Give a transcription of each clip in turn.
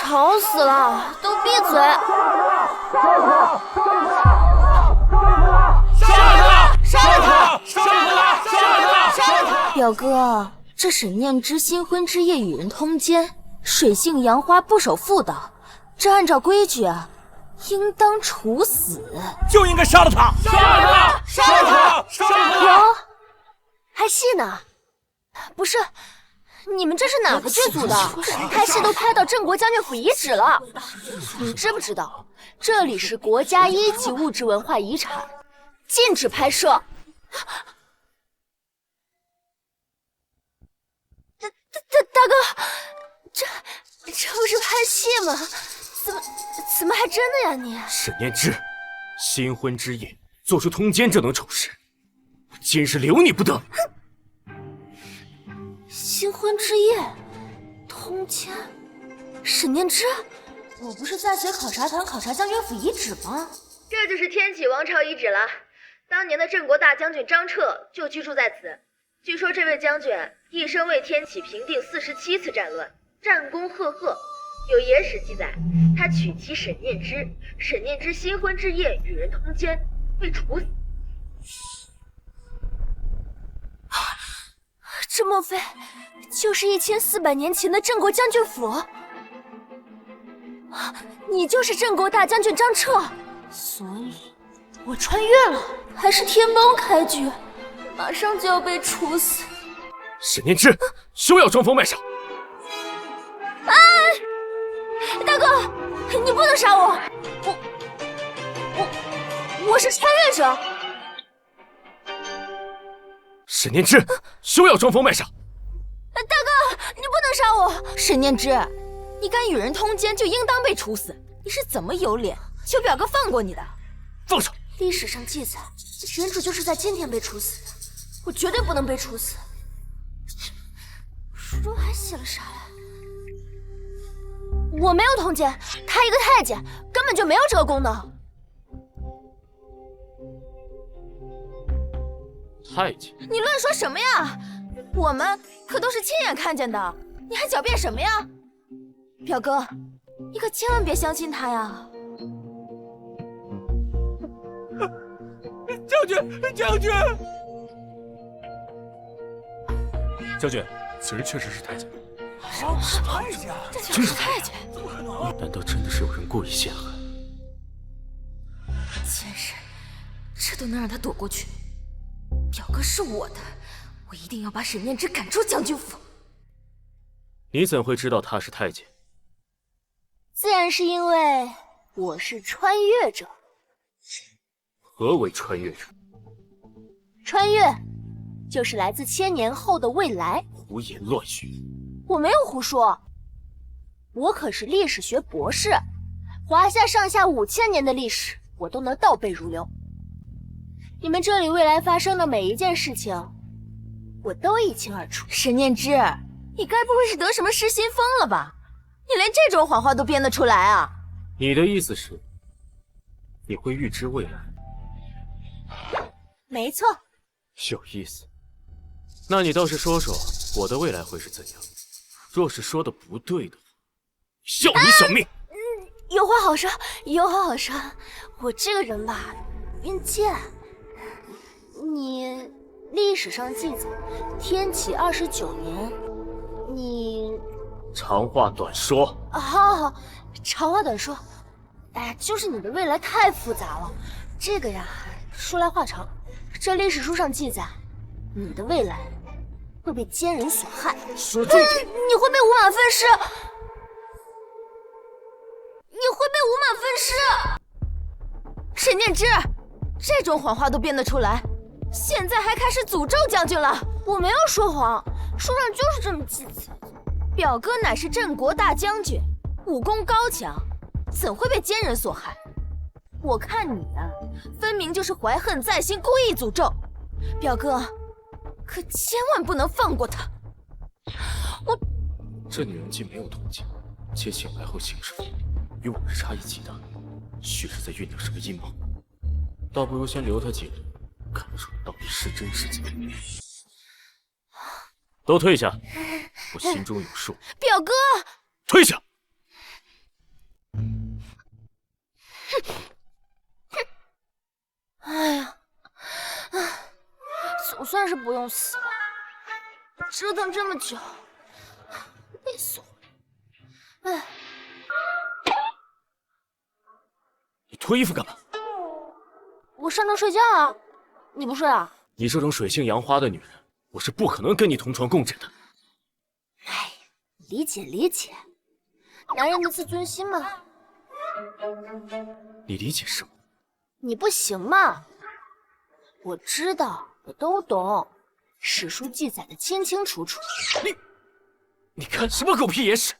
吵死了！都闭嘴！杀了他！表哥，这沈念之新婚之夜与人通奸，水性杨花不守妇道，这按照规矩啊，应当处死。就应该杀了他！有，还戏呢？不是。你们这是哪个剧组的？拍戏都拍到郑国将军府遗址了。你知不知道，这里是国家1级物质文化遗产，禁止拍摄。大哥，这不是拍戏吗？怎么还真的呀你？沈念之，新婚之夜做出通奸这等丑事，我今日留你不得！新婚之夜，通奸，沈念之，我不是在随考察团考察将军府遗址吗？这就是天启王朝遗址了。当年的郑国大将军张彻就居住在此。据说这位将军一生为天启平定47次战乱，战功赫赫。有野史记载，他娶妻沈念之，沈念之新婚之夜与人通奸，被处死。这莫非就是1400年前的郑国将军府？你就是郑国大将军张彻，所以我穿越了，还是天帮开局，马上就要被处死。沈念之，休要装疯卖傻！大哥，你不能杀我！我是穿越者。沈念之，休要装疯卖傻！大哥，你不能杀我！沈念之，你敢与人通奸，就应当被处死。你是怎么有脸求表哥放过你的？放手！历史上记载，人主就是在今天被处死的，我绝对不能被处死。书中还写了啥来？我没有通奸，他一个太监根本就没有这个功能。太监，你乱说什么呀？我们可都是亲眼看见的，你还狡辩什么呀？表哥，你可千万别相信他呀！将军，此人确实是太监。太监，这就是太监？难道真的是有人故意陷害？奸人，这都能让他躲过去？表哥是我的，我一定要把沈念之赶出将军府。你怎会知道他是太监？自然是因为我是穿越者。何为穿越者？穿越就是来自1000年后的未来。胡言乱语！我没有胡说，我可是历史学博士，华夏上下5000年的历史，我都能倒背如流。你们这里未来发生的每一件事情，我都一清二楚。沈念之，你该不会是得什么失心疯了吧？你连这种谎话都编得出来啊？你的意思是，你会预知未来？没错。有意思。那你倒是说说我的未来会是怎样？若是说的不对的话，笑你小命！有话好说，有话好说。我这个人吧，运贱。你历史上记载，天启29年，你长话短说。好，长话短说。哎，就是你的未来太复杂了，这个呀，说来话长。这历史书上记载，你的未来会被奸人所害。说重点。你会被五马分尸。你会被五马分尸。沈念之，这种谎话都编得出来，现在还开始诅咒将军了。我没有说谎，书上就是这么记载。表哥乃是郑国大将军，武功高强，怎会被奸人所害？我看你啊，分明就是怀恨在心，故意诅咒。表哥，可千万不能放过他。这女人既没有动静，且醒来后行事锋利，与往日差异极大，须是在酝酿什么阴谋。倒不如先留她几日，看出到底是真是假。都退下，我心中有数。表哥，退下！算是不用死了。折腾这么久，累死我了。哎，你脱衣服干嘛？我上床睡觉啊，你不睡啊？你这种水性杨花的女人，我是不可能跟你同床共枕的。哎，理解理解，男人的自尊心嘛。你理解什么？你不行嘛？我知道，我都懂，史书记载的清清楚楚。你看什么狗屁野史？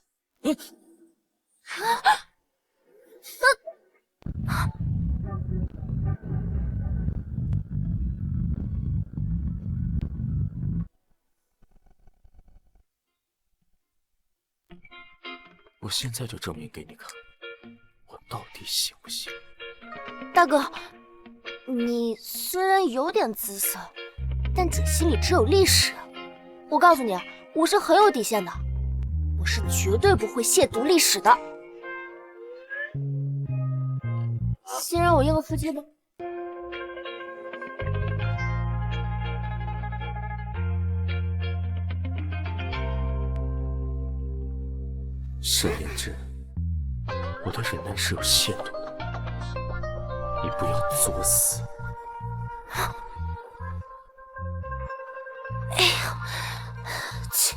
我现在就证明给你看，我到底行不行？大哥，你虽然有点姿色，但准心里只有历史。我告诉你，我是很有底线的，我是绝对不会亵渎历史的。先让我应个腹肌吧。沈炼之，我的忍耐是有限度的，你不要作死。哎呀，切！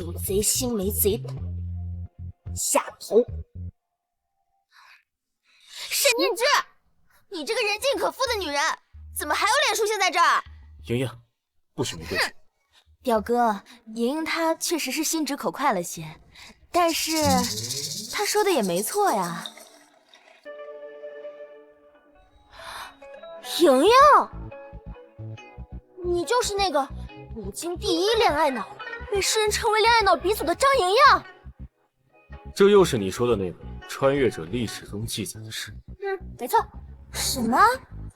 有贼心没贼胆，下头！沈念之，你这个人尽可夫的女人，怎么还有脸出现在这儿？莹莹，不许没规矩。表哥，莹莹她确实是心直口快了些，但是她说的也没错呀。莹莹，你就是那个古今第一恋爱脑，被世人称为恋爱脑鼻祖的张莹莹。这又是你说的那个穿越者历史中记载的事？没错。什么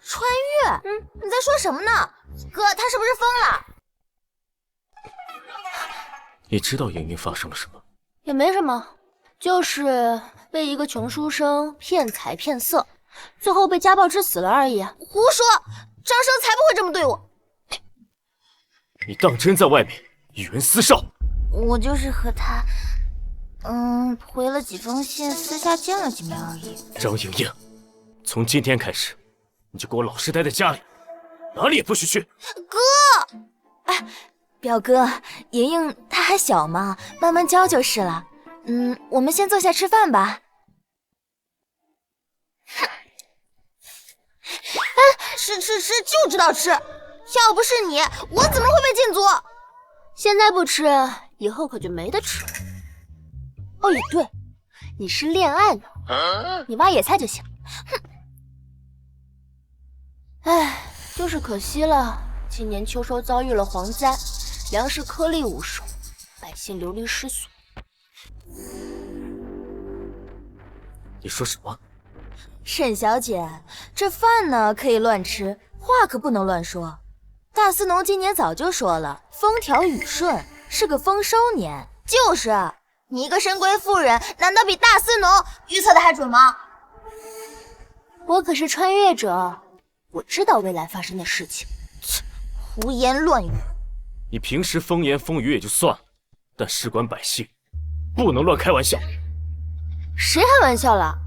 穿越？你在说什么呢？哥，他是不是疯了？你知道莹莹发生了什么？也没什么，就是被一个穷书生骗财骗色，最后被家暴致死了而已。胡说！张生才不会这么对我。你当真在外面与人私少？我就是和他，回了几封信，私下见了几面而已。张莹莹，从今天开始，你就给我老实待在家里，哪里也不许去。哥，哎，表哥，莹莹她还小嘛，慢慢教就是了。我们先坐下吃饭吧。哎，吃就知道吃，要不是你，我怎么会被禁足？现在不吃，以后可就没得吃了。哦，也对，你是恋爱脑，你挖野菜就行。哼。哎，就是可惜了，今年秋收遭遇了蝗灾，粮食颗粒无收，百姓流离失所。你说什么？沈小姐，这饭呢可以乱吃，话可不能乱说。大司农今年早就说了，风调雨顺，是个丰收年。就是，你一个深闺妇人，难道比大司农预测的还准吗？我可是穿越者，我知道未来发生的事情。胡言乱语！你平时风言风语也就算了，但事关百姓，不能乱开玩笑。谁开玩笑了？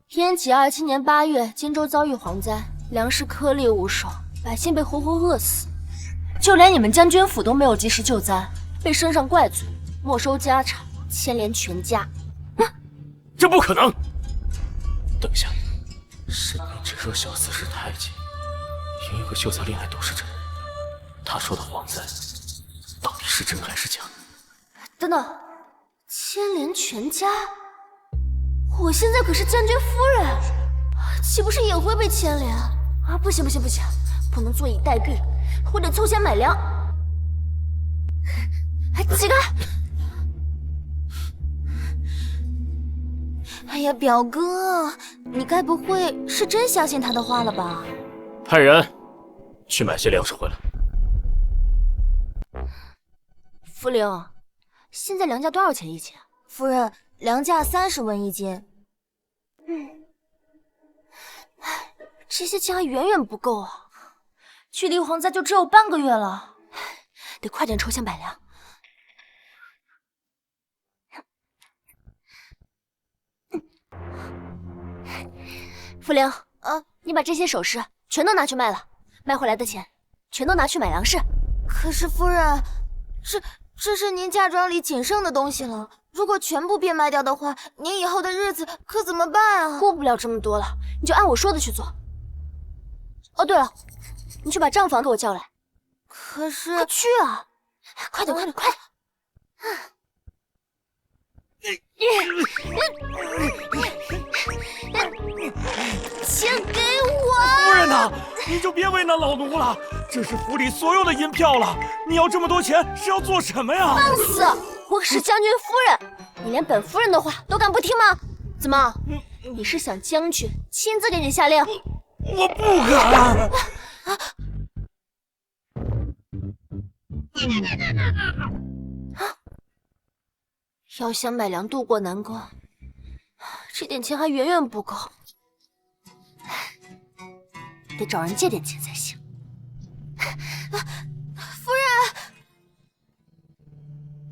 天启27年8月，荆州遭遇蝗灾，粮食颗粒无收，百姓被活活饿死。就连你们将军府都没有及时救灾，被升上怪族，没收家产，牵连全家。这不可能！等一下，沈念之说小四是太监，莹莹和秀才恋爱都是真的。他说的蝗灾，到底是真还是假？等等，牵连全家？我现在可是将军夫人，岂不是也会被牵连啊？不行，不能坐以待毙，我得凑钱买粮。起开！哎呀，表哥，你该不会是真相信他的话了吧？派人去买些粮食回来。茯苓，现在粮价多少钱一斤？夫人，粮价30文一斤。这些钱还远远不够啊！距离蝗灾就只有半个月了，得快点筹钱买粮。茯苓，你把这些首饰全都拿去卖了，卖回来的钱全都拿去买粮食。可是夫人，这是您嫁妆里仅剩的东西了，如果全部变卖掉的话，您以后的日子可怎么办啊？顾不了这么多了，你就按我说的去做。哦，对了，你去把账房给我叫来。可是，快去啊！快点，快点，快点！钱给我！夫人呐，你就别为难老奴了，这是府里所有的银票了。你要这么多钱是要做什么呀？放肆！我可是将军夫人，你连本夫人的话都敢不听吗？怎么，你是想将军亲自给你下令？我不敢。要想买粮渡过难关，这点钱还远远不够，得找人借点钱才行。夫人，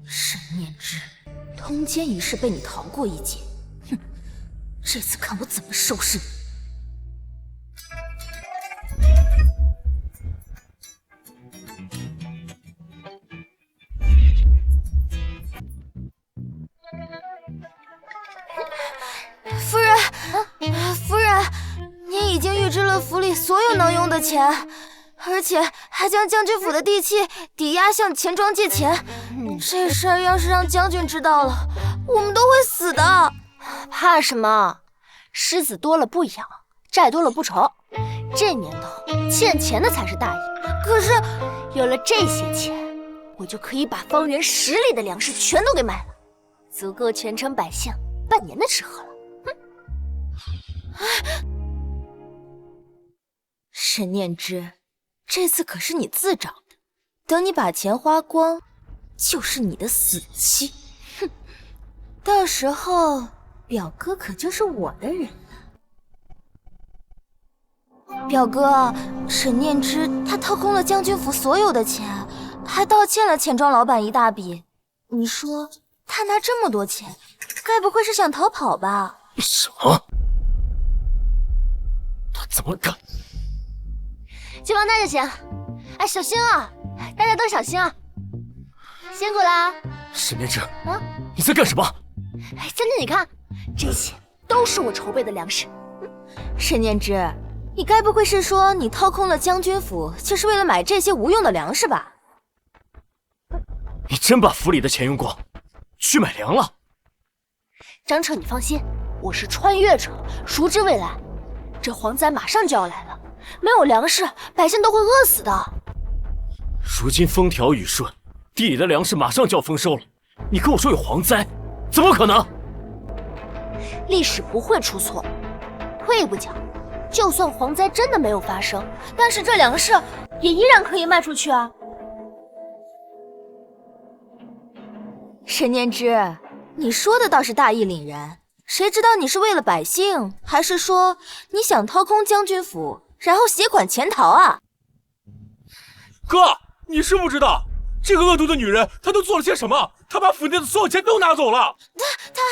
沈念之，通奸一事被你逃过一劫，哼，这次看我怎么收拾你！夫人，您已经预支了府里所有能用的钱，而且还将将军府的地契抵押向钱庄借钱。这事儿要是让将军知道了，我们都会死的。怕什么？狮子多了不痒，债多了不愁。这年头，欠钱的才是大爷。可是，有了这些钱，我就可以把方圆10里的粮食全都给卖了，足够全城百姓半年的吃喝了。沈念之，这次可是你自找的，等你把钱花光，就是你的死期。哼，到时候表哥可就是我的人了。表哥，沈念之他掏空了将军府所有的钱，还盗欠了钱庄老板一大笔。你说他拿这么多钱，该不会是想逃跑吧？什么？他怎么敢？金王带着钱，哎，小心啊！大家都小心啊！辛苦啦！沈念之，你在干什么？哎，将军，你看，这些都是我筹备的粮食。沈念之，你该不会是说你掏空了将军府，就是为了买这些无用的粮食吧？你真把府里的钱用光，去买粮了？张彻，你放心，我是穿越者，熟知未来。这蝗灾马上就要来了，没有粮食，百姓都会饿死的。如今风调雨顺，地里的粮食马上就要丰收了，你跟我说有蝗灾，怎么可能？历史不会出错。退一步讲，就算蝗灾真的没有发生，但是这粮食也依然可以卖出去啊。沈念之，你说的倒是大义凛然，谁知道你是为了百姓，还是说你想掏空将军府，然后携款潜逃啊？哥，你是不知道，这个恶毒的女人，她都做了些什么？她把府内的所有钱都拿走了。他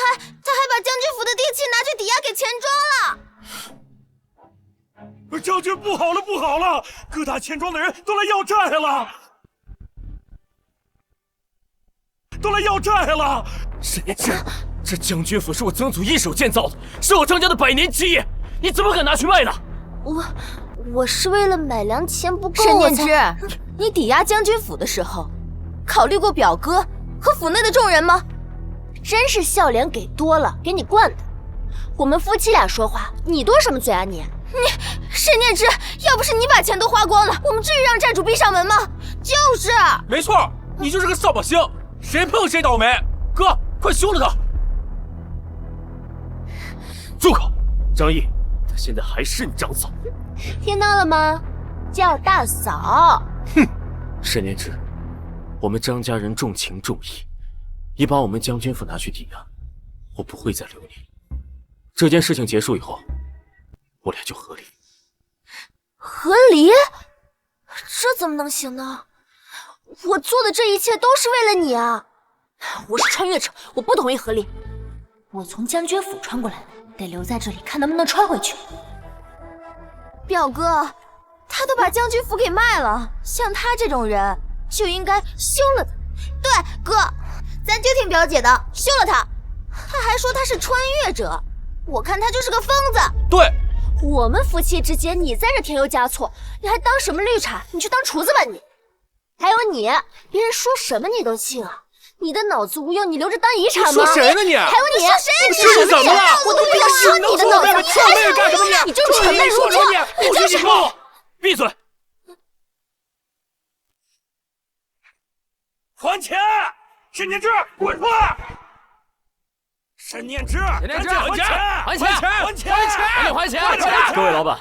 还把将军府的地契拿去抵押给钱庄了。将军，不好了，不好了！各大钱庄的人都来要债了，沈念之，这将军府是我曾祖一手建造的，是我张家的百年基业，你怎么敢拿去卖呢？我是为了买粮，钱不够。沈念之，你抵押将军府的时候，考虑过表哥和府内的众人吗？真是笑脸给多了，给你惯的。我们夫妻俩说话，你多什么嘴啊你？沈念之，要不是你把钱都花光了，我们至于让债主闭上门吗？就是。没错，你就是个扫把星，谁碰谁倒霉。哥，快休了他！住口！张毅，他现在还是你长嫂。听到了吗？叫大嫂。哼，沈念之，我们张家人重情重义，你把我们将军府拿去抵押，我不会再留你。这件事情结束以后，我俩就和离。和离？这怎么能行呢？我做的这一切都是为了你啊！我是穿越者，我不同意合力。我从将军府穿过来的，得留在这里看能不能穿回去。表哥，他都把将军府给卖了，像他这种人就应该休了他。对，哥，咱就听表姐的，休了他。他还说他是穿越者，我看他就是个疯子。对，我们夫妻之间，你在这添油加醋，你还当什么绿茶？你去当厨子吧你！还有你，别人说什么你都信啊？你的脑子无用，你留着当遗产吗？你说谁呢你？还有你，是怎么了？我都不要说你的脑子，你还是干什么你就是蠢笨如猪，你就是。闭嘴！还钱！沈念之，滚出来！沈念之，还钱！还钱！还钱！还钱！还钱！各位老板，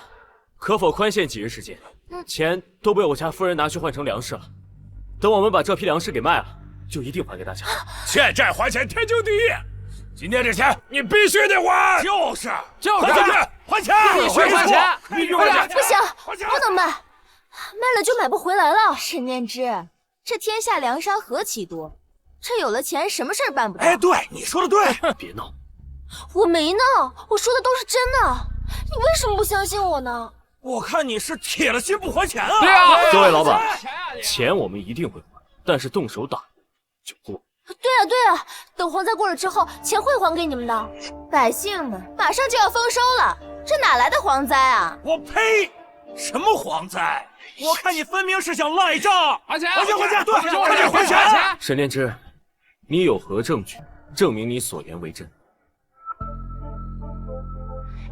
可否宽限几日时间？钱都被我家夫人拿去换成粮食了。等我们把这批粮食给卖了，就一定还给大家。欠债还钱，天经地义。今天这钱你必须得还。就是还钱，必须还钱，必须还钱。不行，不能卖，卖了就买不回来了。沈念之，这天下粮商何其多，这有了钱，什么事儿办不到？哎，对，你说的对。别闹，我没闹，我说的都是真的。你为什么不相信我呢？我看你是铁了心不还钱啊！对啊，各位老板，钱我们一定会还，但是动手打就过。对啊，等蝗灾过了之后，钱会还给你们的。百姓们马上就要丰收了，这哪来的蝗灾啊？我呸！什么蝗灾？我看你分明是想赖账！还钱！对，快点还钱！沈炼之，你有何证据证明你所言为真？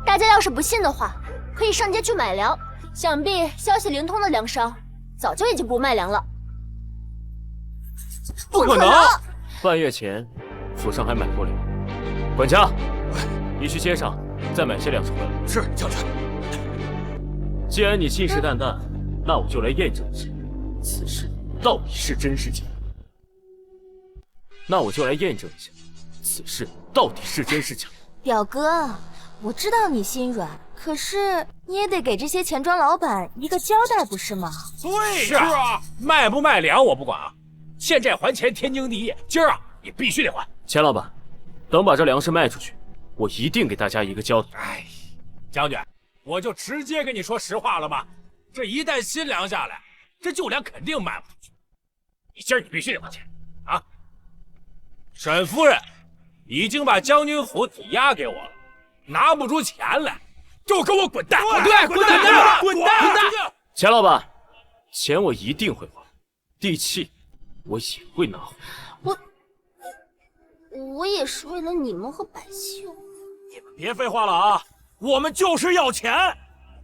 大家要是不信的话，可以上街去买粮。想必消息灵通的粮商早就已经不卖粮了。不可能！半月前，府上还买过粮。管家，你去街上再买些粮食回来。是，将军。既然你信誓旦旦，那我就来验证一下，此事到底是真是假。表哥，我知道你心软，可是你也得给这些钱庄老板一个交代，不是吗？对，是啊，卖不卖粮我不管啊，欠债还钱天经地义，今儿啊你必须得还。钱老板，等把这粮食卖出去，我一定给大家一个交代。哎，将军，我就直接跟你说实话了吧，这一旦新粮下来，这旧粮肯定卖不出去。今儿你必须得还钱啊！沈夫人已经把将军府抵押给我了，拿不出钱来，就给我滚蛋！对，滚蛋！钱老板，钱我一定会还，地契我也会拿回。我也是为了你们和百姓。你们别废话了啊！我们就是要钱。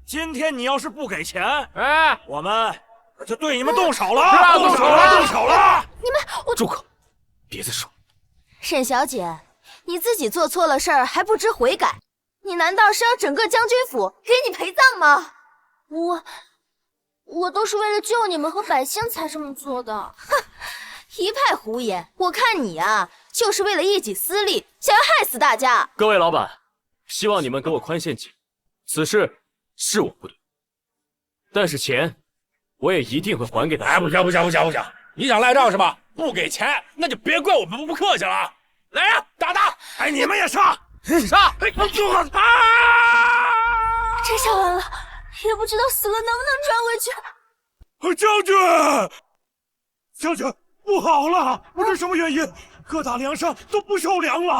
今天你要是不给钱，哎，我们就对你们动手了！动手了！你们，住口！别再说。沈小姐，你自己做错了事儿还不知悔改，你难道是要整个将军府给你陪葬吗？我都是为了救你们和百姓才这么做的。哼，一派胡言！我看你啊，就是为了一己私利，想要害死大家。各位老板，希望你们给我宽限几日，此事是我不对，但是钱我也一定会还给大家。哎，不行！你想赖账是吧？不给钱，那就别怪我们不客气了。来呀，打！哎，你们也上！上！哎，这下完了，也不知道死了能不能转回去。将军，不好了！不知什么原因，各大粮商都不收粮了。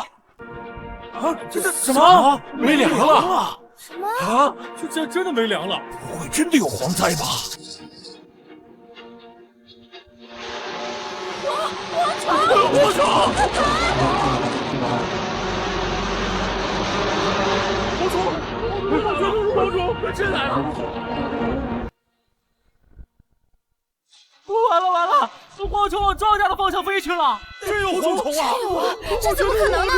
啊，这什么？没粮了？什么？啊，这真的没粮了？不会真的有蝗灾吧？我真来了！完了！蝗虫往赵家的方向飞去了！真有蝗虫啊！这怎么可能呢？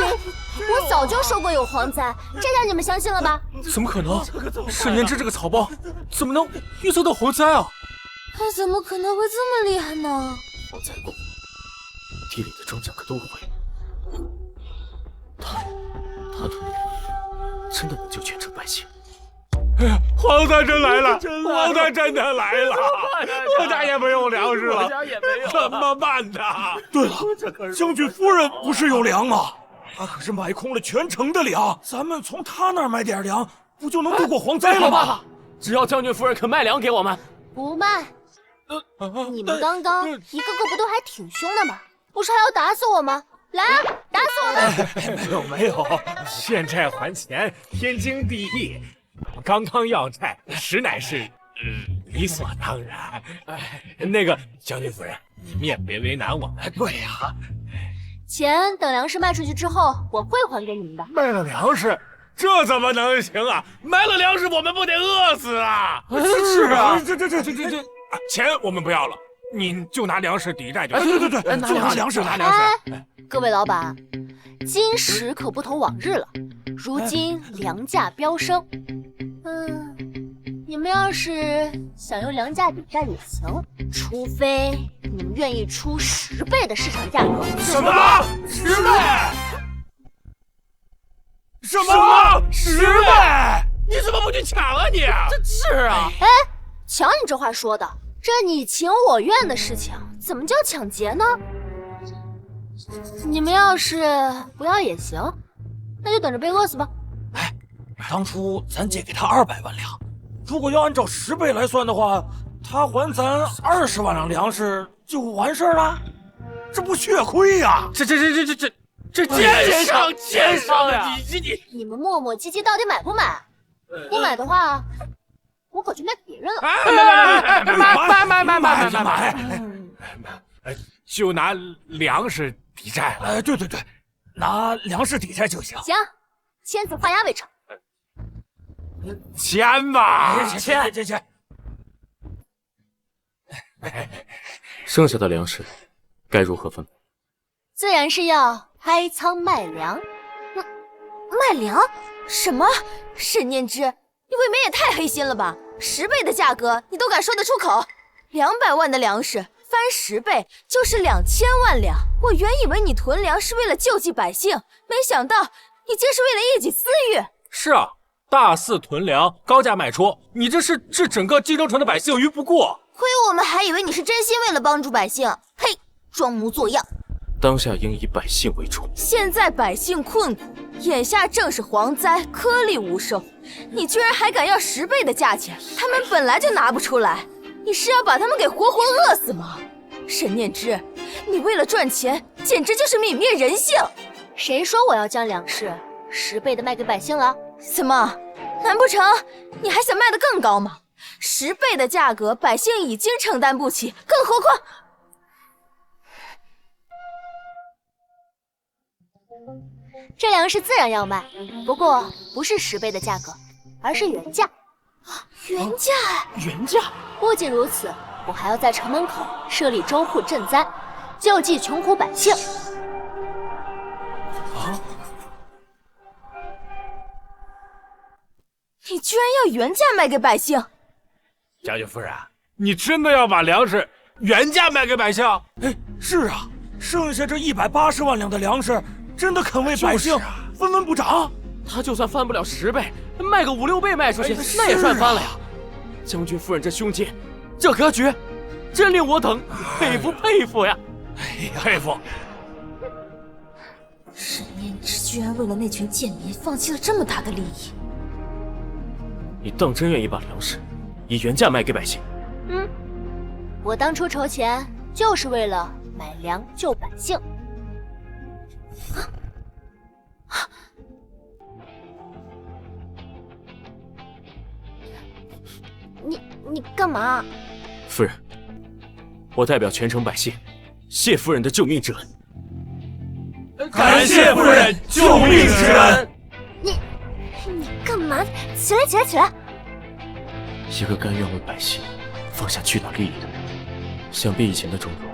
我早就说过有蝗灾，这下你们相信了吧？怎么可能？沈念之这个草包怎么能预测到蝗灾啊？他怎么可能会这么厉害呢？蝗灾过，地里的庄稼可都毁了。他真的能救全城百姓？蝗灾真来了！蝗灾真的来了！我家也没有粮食了，怎么办呢？对了，将军夫人不是有粮吗？她可是买空了全城的粮，咱们从她那儿买点粮，不就能度过蝗灾了吗？只要将军夫人肯卖粮给我们，不卖。你们刚刚一个个不都还挺凶的吗？不是还要打死我吗？来啊，打死我们！没有，欠债还钱，天经地义。刚刚要债，实乃是理所当然。那个将军夫人，你们也别为难我们。对呀，钱等粮食卖出去之后，我会还给你们的。卖了粮食，这怎么能行啊？卖了粮食，我们不得饿死啊！是啊，这，钱我们不要了，你就拿粮食抵债就行。对，就拿粮食，拿粮食。各位老板，今时可不同往日了，如今粮价飙升。你们要是想用粮价抵债也行，除非你们愿意出10倍的市场价格。什么？10倍？什么10倍？你怎么不去抢啊你？这是啊！哎，瞧你这话说的，这你情我愿的事情，怎么叫抢劫呢？你们要是不要也行，那就等着被饿死吧。哎，当初咱借给他200万两，如果要按照10倍来算的话，他还咱20万两粮食就完事儿了，这不血亏呀！这奸商呀！你们磨磨唧唧到底买不买？不买的话，我可就卖给别人了。买，就拿粮食抵债了。对，拿粮食抵债就行。行，签字画押为成。签吧，签。剩下的粮食该如何分配？自然是要开仓卖粮。卖粮？什么？沈念之，你未免也太黑心了吧！10倍的价格你都敢说得出口？200万的粮食翻10倍就是2000万两。我原以为你囤粮是为了救济百姓，没想到你竟是为了一己私欲。是啊，大肆囤粮，高价卖出，你这是置整个荆州城的百姓于不顾。亏我们还以为你是真心为了帮助百姓，呸！装模作样。当下应以百姓为主。现在百姓困苦，眼下正是蝗灾，颗粒无收，你居然还敢要10倍的价钱，他们本来就拿不出来，你是要把他们给活活饿死吗？沈念之，你为了赚钱，简直就是泯灭人性！谁说我要将粮食10倍的卖给百姓了？怎么？难不成你还想卖得更高吗？10倍的价格，百姓已经承担不起，更何况……这粮食自然要卖，不过不是10倍的价格，而是原价。原价？原价？不仅如此，我还要在城门口设立州户赈灾，救济穷苦百姓。你居然要原价卖给百姓？将军夫人，你真的要把粮食原价卖给百姓？哎，是啊，剩下这180万两的粮食，真的肯为百姓分文不涨？他就算翻不了10倍，卖个5、6倍卖出去，那也算翻了呀！将军夫人这胸襟，这格局，真令我等佩服呀！佩服！沈念之居然为了那群贱民放弃了这么大的利益。你当真愿意把粮食以原价卖给百姓？我当初筹钱就是为了买粮救百姓。你干嘛？夫人，我代表全城百姓，谢夫人的救命之恩。感谢夫人救命之恩。你干嘛？起来！一个甘愿为百姓放下巨大利益的人，想必以前的种种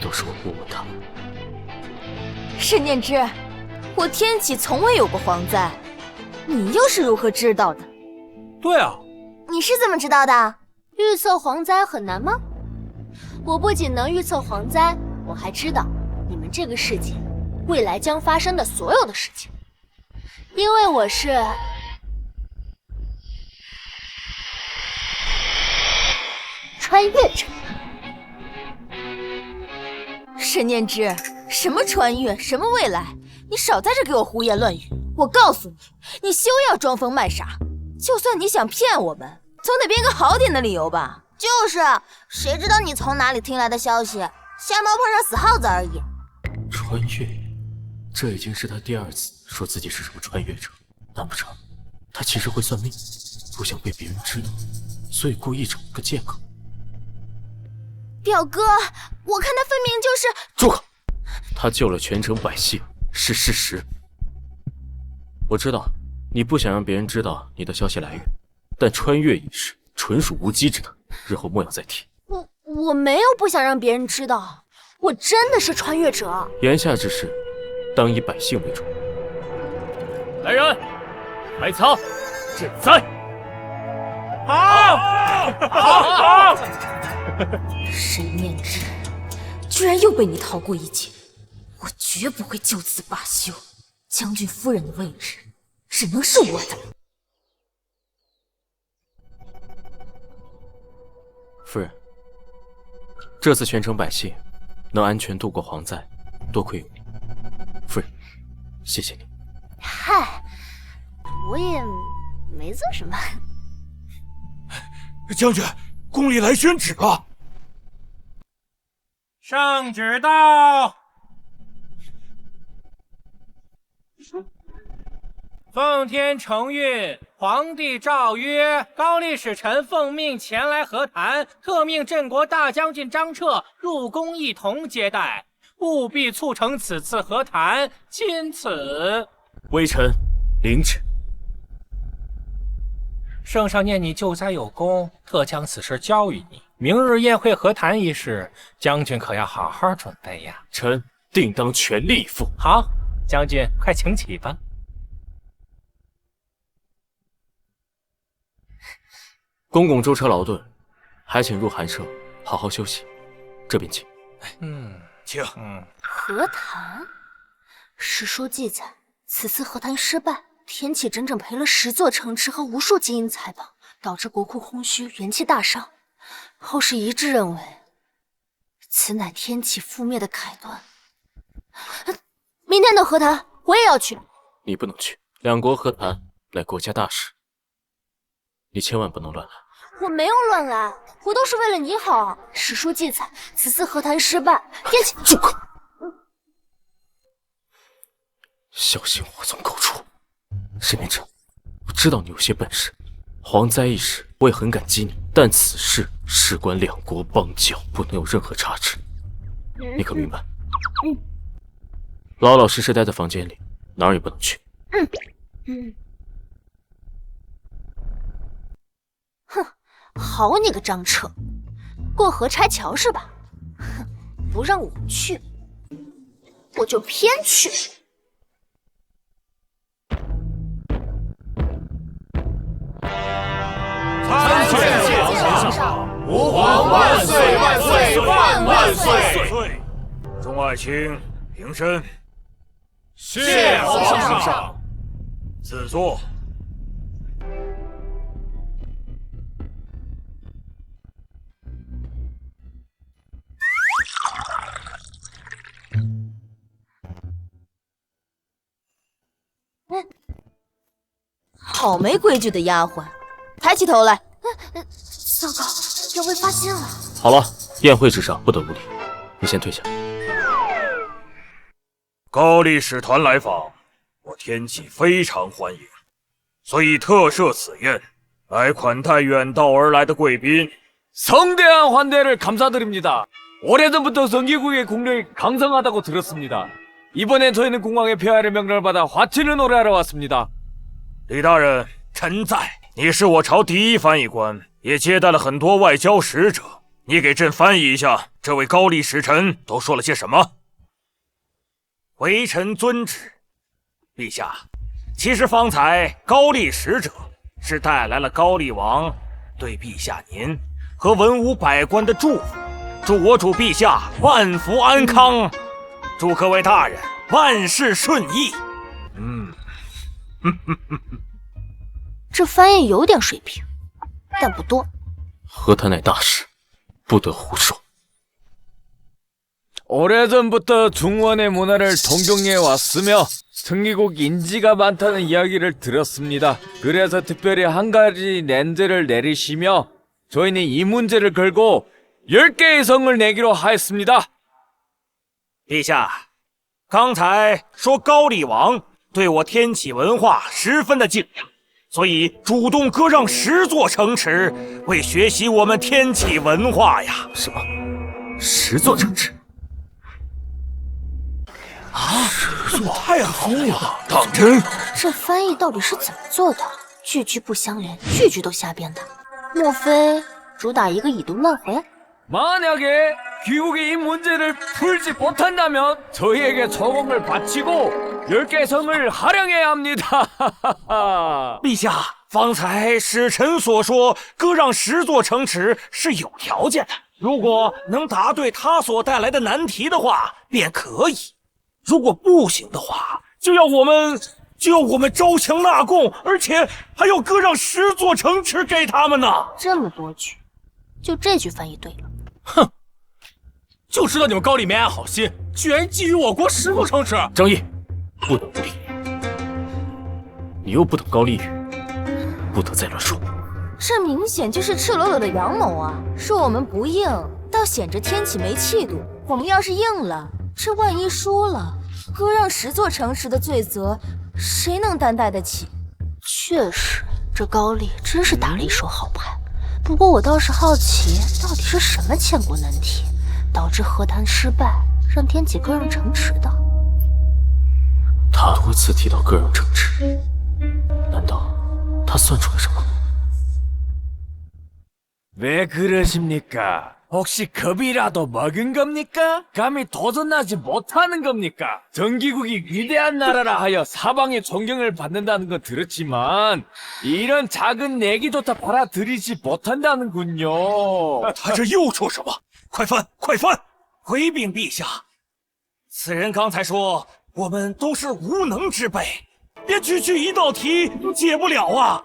都是我误会他。沈念之，我天启从未有过蝗灾，你又是如何知道的？对啊，你是怎么知道的？预测蝗灾很难吗？我不仅能预测蝗灾，我还知道你们这个世界未来将发生的所有的事情，因为我是穿越者。沈念之，什么穿越，什么未来，你少在这给我胡言乱语！我告诉你，你休要装疯卖傻。就算你想骗我们，总得编个好点的理由吧？就是，谁知道你从哪里听来的消息？瞎猫碰上死耗子而已。穿越，这已经是他第2次说自己是什么穿越者。难不成他其实会算命，不想被别人知道，所以故意找个借口？表哥，我看他分明就是……住口！他救了全城百姓是事实。我知道你不想让别人知道你的消息来源，但穿越一事纯属无稽之谈，日后莫要再提。我没有不想让别人知道，我真的是穿越者。言下之事，当以百姓为重。来人，埋藏赈灾。好！沈念之，居然又被你逃过一劫，我绝不会就此罢休。将军夫人的位置只能是我的。夫人，这次全城百姓能安全度过蝗灾，多亏有你。夫人，谢谢你。嗨，我也没做什么。将军，宫里来宣旨了。圣旨到。奉天承运，皇帝诏曰：高丽使臣奉命前来和谈，特命镇国大将军张彻入宫一同接待，务必促成此次和谈。钦此。微臣领旨。圣上念你救灾有功，特将此事交与你。明日宴会和谈一事，将军可要好好准备呀。臣定当全力以赴。好，将军快请起吧。公公舟车劳顿，还请入寒舍好好休息。这边请。请。和谈，史书记载，此次和谈失败，天启整整赔了10座城池和无数金银财宝，导致国库空虚，元气大伤。后世一致认为，此乃天启覆灭的开端。明天的和谈，我也要去。你不能去，两国和谈乃国家大事，你千万不能乱来。我没有乱来，我都是为了你好。史书记载，此次和谈失败，天启……住口！小心祸从口出。沈念之，我知道你有些本事，蝗灾一事我也很感激你，但此事事关两国邦交，不能有任何差池。你可明白？老老实实待在房间里，哪儿也不能去。哼，好你个张彻，过河拆桥是吧？哼，不让我去，我就偏去。参见上，吾皇万岁万岁万万岁！众爱卿平身。谢皇上。自坐。好没规矩的丫鬟，抬起头来。糟糕，要被发现了。好了，宴会之上不得无礼，你先退下。高丽使团来访，我天启非常欢迎，所以特设此宴来款待远道而来的贵宾。 성대한 환대를 감사드립니다. 오래전부터 성기국의 국력이 강성하다고 들었습니다. 이번에 저희는 공왕의 폐하를 명령을 받아 화친을 노래하러 왔습니다. 李大人，臣在。你是我朝第一翻译官，也接待了很多外交使者。你给朕翻译一下，这位高丽使臣都说了些什么？微臣遵旨。陛下，其实方才高丽使者是带来了高丽王对陛下您和文武百官的祝福，祝我主陛下万福安康，祝各位大人万事顺意。这翻译有点水平，但不多。和谈乃大事，不得胡说。 오래전부터 중원의 문화를 동경해 왔으며 청기국 인지가 많다는 이야기를 들었습니다. 그래서 특별히 한 가지 렌즈를 내리시며 저희는 이 문제를 걸고 10개의 성을 내기로 하였습니다. 陛下，刚才说高丽王对我天启文化十分的敬仰，所以主动割让10座城池，为学习我们天启文化呀。什么？10座城池？ 太好了，当真？这翻译到底是怎么做的？句句不相连，句句都瞎编的。莫非主打一个已读乱回？ 만약에 귀국이 이 문제를 풀지 못한다면 저희에게 초공을 바치고 10개 성을 할양해야 합니다. 陛下，方才使臣所说割让10座城池是有条件的，如果能答对他所带来的难题的话，便可以。 如果不行的话，就要我们招降纳贡，而且还要割让10座城池给他们呢。这么多句，就这句翻译对了。哼，就知道你们高丽没安好心，居然觊觎我国10座城池。张毅，不得无礼！你又不懂高丽语，不得再乱说。这明显就是赤裸裸的阳谋啊！说我们不硬，倒显着天启没气度。我们要是硬了，这万一输了，割让10座城池的罪责，谁能担待得起？确实，这高丽真是打了一手好牌。不过我倒是好奇，到底是什么千国难题，导致和谈失败，让天启割让城池的？他多次提到割让城池，难道他算出了什么？ 왜 그러십니까? 혹시 겁이라도 먹은 겁니까? 감히 도전하지 못하는 겁니까? 정기국이 위대한 나라라 하여 사방의 존경을 받는다는 건 들었지만 이런 작은 내기조차 받아들이지 못한다는군요. 他这又说什么？快翻，快翻！回禀陛下，此人刚才说我们都是无能之辈，连区区一道题都解不了啊！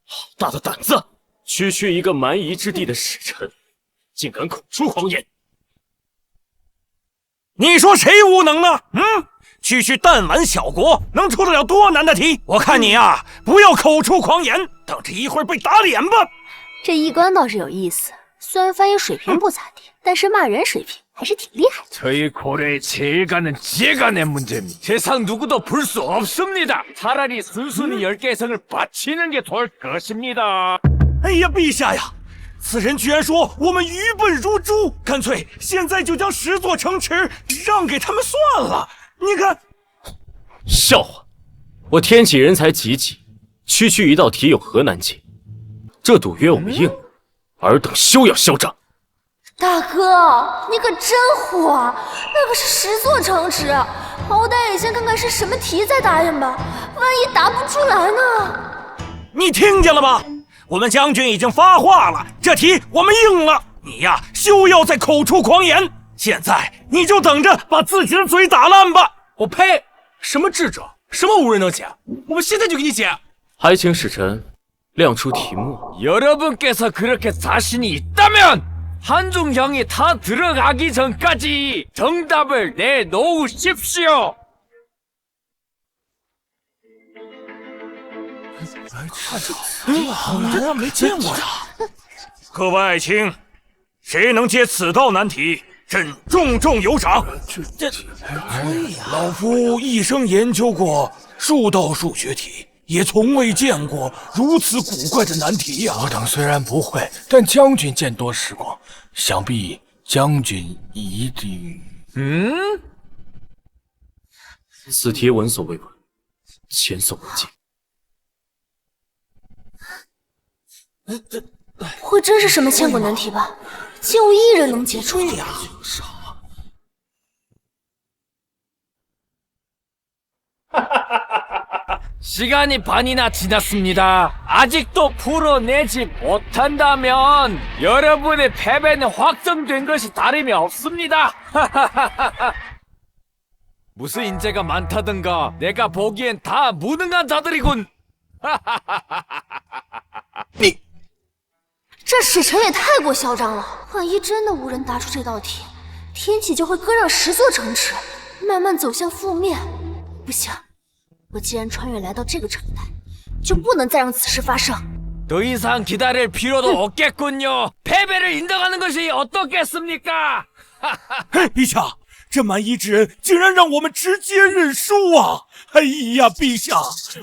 好大的胆子！ 区区一个蛮夷之地的使臣，竟敢口出狂言！你说谁无能呢？区区弹丸小国能出得了多难的题？我看你呀，不要口出狂言，等着一会儿被打脸吧！这一关倒是有意思，虽然翻译水平不咋地，但是骂人水平还是挺厉害的。 저희 고려의 제일가는 제가 낸 문제입니다. 세상 누구도 풀 수 없습니다. 차라리 순순히 10개 성을 바치는 게 좋을 것입니다. 哎呀，陛下呀，此人居然说我们愚笨如猪，干脆现在就将10座城池让给他们算了。你看，笑话！我天启人才济济，区区一道题有何难解？这赌约我们应了，尔等休要嚣张！大哥，你可真虎啊！那可是10座城池，好歹也先看看是什么题再答应吧，万一答不出来呢？你听见了吧？ 我们将军已经发话了，这题我们应了。你呀，休要再口出狂言。现在你就等着把自己的嘴打烂吧！我呸！什么智者，什么无人能解？我们现在就给你解。还请使臣亮出题目。 여러분께서 그렇게 자신이 있다면 한중형이 다 들어가기 전까지 정답을 내놓으십시오. 好难啊，没见过呀！各位爱卿，谁能解此道难题，朕重重有赏。这对呀，老夫一生研究过数道数学题，也从未见过如此古怪的难题呀。我等虽然不会，但将军见多识广，想必将军一定……此题闻所未闻，前所未见。 不会真是什么千古难题吧？就一人能解出呀！ 시간이 반이나 지났습니다. 아직도 풀어내지 못한다면 여러분의 패배는 확정된 것이 다름이 없습니다. 무슨 인재가 많다든가 내가 보기엔 다 무능한 자들이군. 这这使臣也太过嚣张了！万一真的无人答出这道题，天启就会割让10座城池，慢慢走向覆灭。不行，我既然穿越来到这个朝代，就不能再让此事发生。 더 이상 기다릴 필요도 없겠군요. 패배를 인정하는 것이 어떻겠습니까? 嘿，陛下，这蛮夷之人竟然让我们直接认输啊！哎呀，陛下，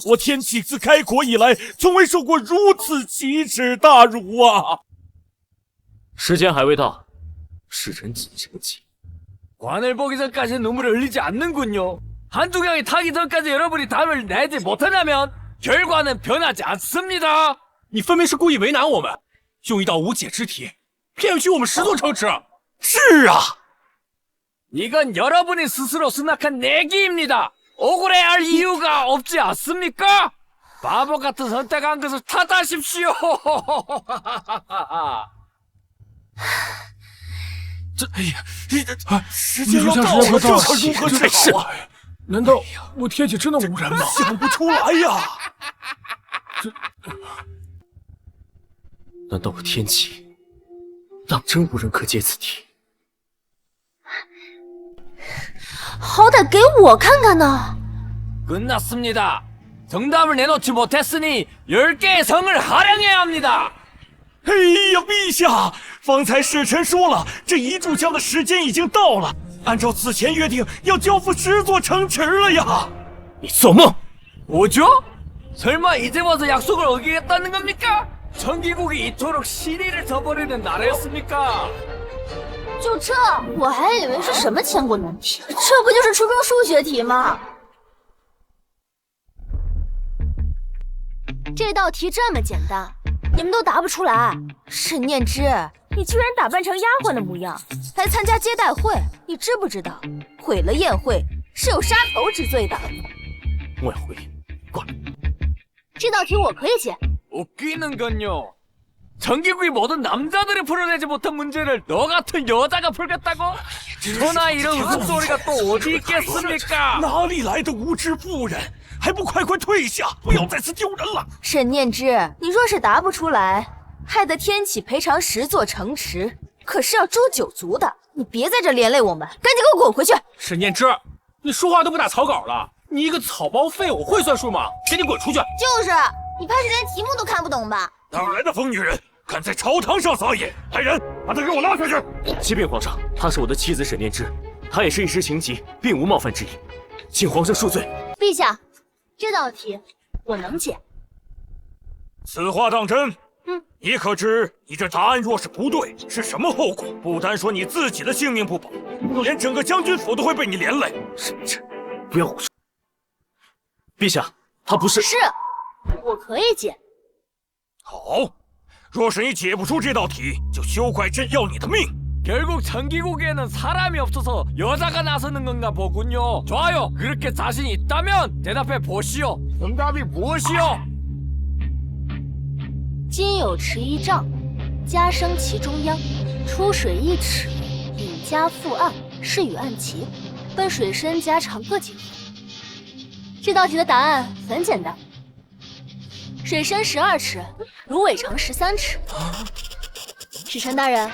我天启自开国以来，从未受过如此奇耻大辱啊！时间还未到，使臣谨慎急。 관을 보기 전까지 눈물을 흘리지 않는군요. 한두경이 타기 전까지 여러분이 답을 내지 못한다면 결과는 변하지 않습니다. 你分明是故意为难我们，用一道无解之题骗取我们10座城池。是啊， 이건 여러분이 스스로 승낙한 내기입니다. 억울해할 이유가 없지 않습니까? 바보 같은 선택한 것을 탓하십시오. 哎呀，时间要到了，这可如何是好啊？难道我天启真的无人吗？想不出来呀！难道我天启当真无人可解此题？ 好歹给我看看呢！ 끝났습니다. 정답을 내놓지 못했으니 10개의 성을 할양해야 합니다. 哎呀，陛下，方才使臣说了，这一炷香的时间已经到了，按照此前约定，要交付10座城池了呀！你做梦！ 뭐죠? 설마 이제 와서 약속을 어기겠다는 겁니까? 전기국이 이토록 신의를 저버리는 나라였습니까? 就这，我还以为是什么千国难题，这不就是初中数学题吗？这道题这么简单，你们都答不出来。沈念之，你居然打扮成丫鬟的模样来参加接待会，你知不知道毁了宴会是有杀头之罪的？莫要回应，挂。这道题我可以解。 웃기는 건요. 전기국이 모든 남자들이 풀어내지 못한 문제를 너 같은 여자가 풀겠다고? 소나 이런 웃음소리가 또 어디 있겠습니까? 哪里来的无知妇人？还不快快退下，不要再次丢人了！沈念之，你若是答不出来，害得天启赔偿10座城池，可是要诛九族的。你别在这连累我们，赶紧给我滚回去！沈念之，你说话都不打草稿了，你一个草包废物会算数吗？赶紧滚出去！就是，你怕是连题目都看不懂吧？哪来的疯女人，敢在朝堂上撒野！来人，把她给我拉下去！启禀皇上，她是我的妻子沈念之，她也是一时情急，并无冒犯之意，请皇上恕罪。陛下，这道题我能解。此话当真？你可知你这答案若是不对，是什么后果？不单说你自己的性命不保，连整个将军府都会被你连累。沈念之，不要胡说。陛下，他不是。是，我可以解。 好，若是你解不出这道题，就休怪朕要你的命。 결국 전기국에는 사람이 없어서 여자가 나서는 건가 보군요. 좋아요. 그렇게 자신이 있다면 대답해 보시오. 정답이 무엇이오? 今有池1丈，家生其中央，出水1尺，引家覆岸，是与岸齐，奔水深家长各几何？这道题的答案很简单。 水深12尺，芦苇长13尺。使臣大人，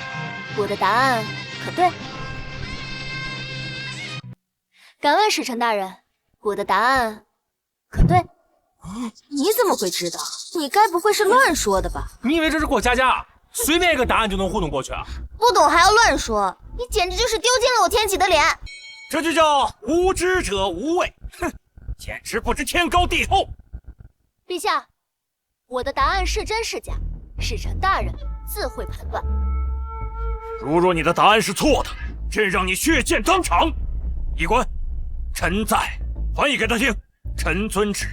我的答案可对？敢问使臣大人，我的答案可对？你怎么会知道？你该不会是乱说的吧？你以为这是过家家，随便一个答案就能糊弄过去啊？不懂还要乱说，你简直就是丢尽了我天启的脸！这就叫无知者无畏，哼，简直不知天高地厚。陛下。 我的答案是真是假，使臣大人自会判断。如若你的答案是错的，朕让你血溅当场。医官，臣在，翻译给他听。臣遵旨。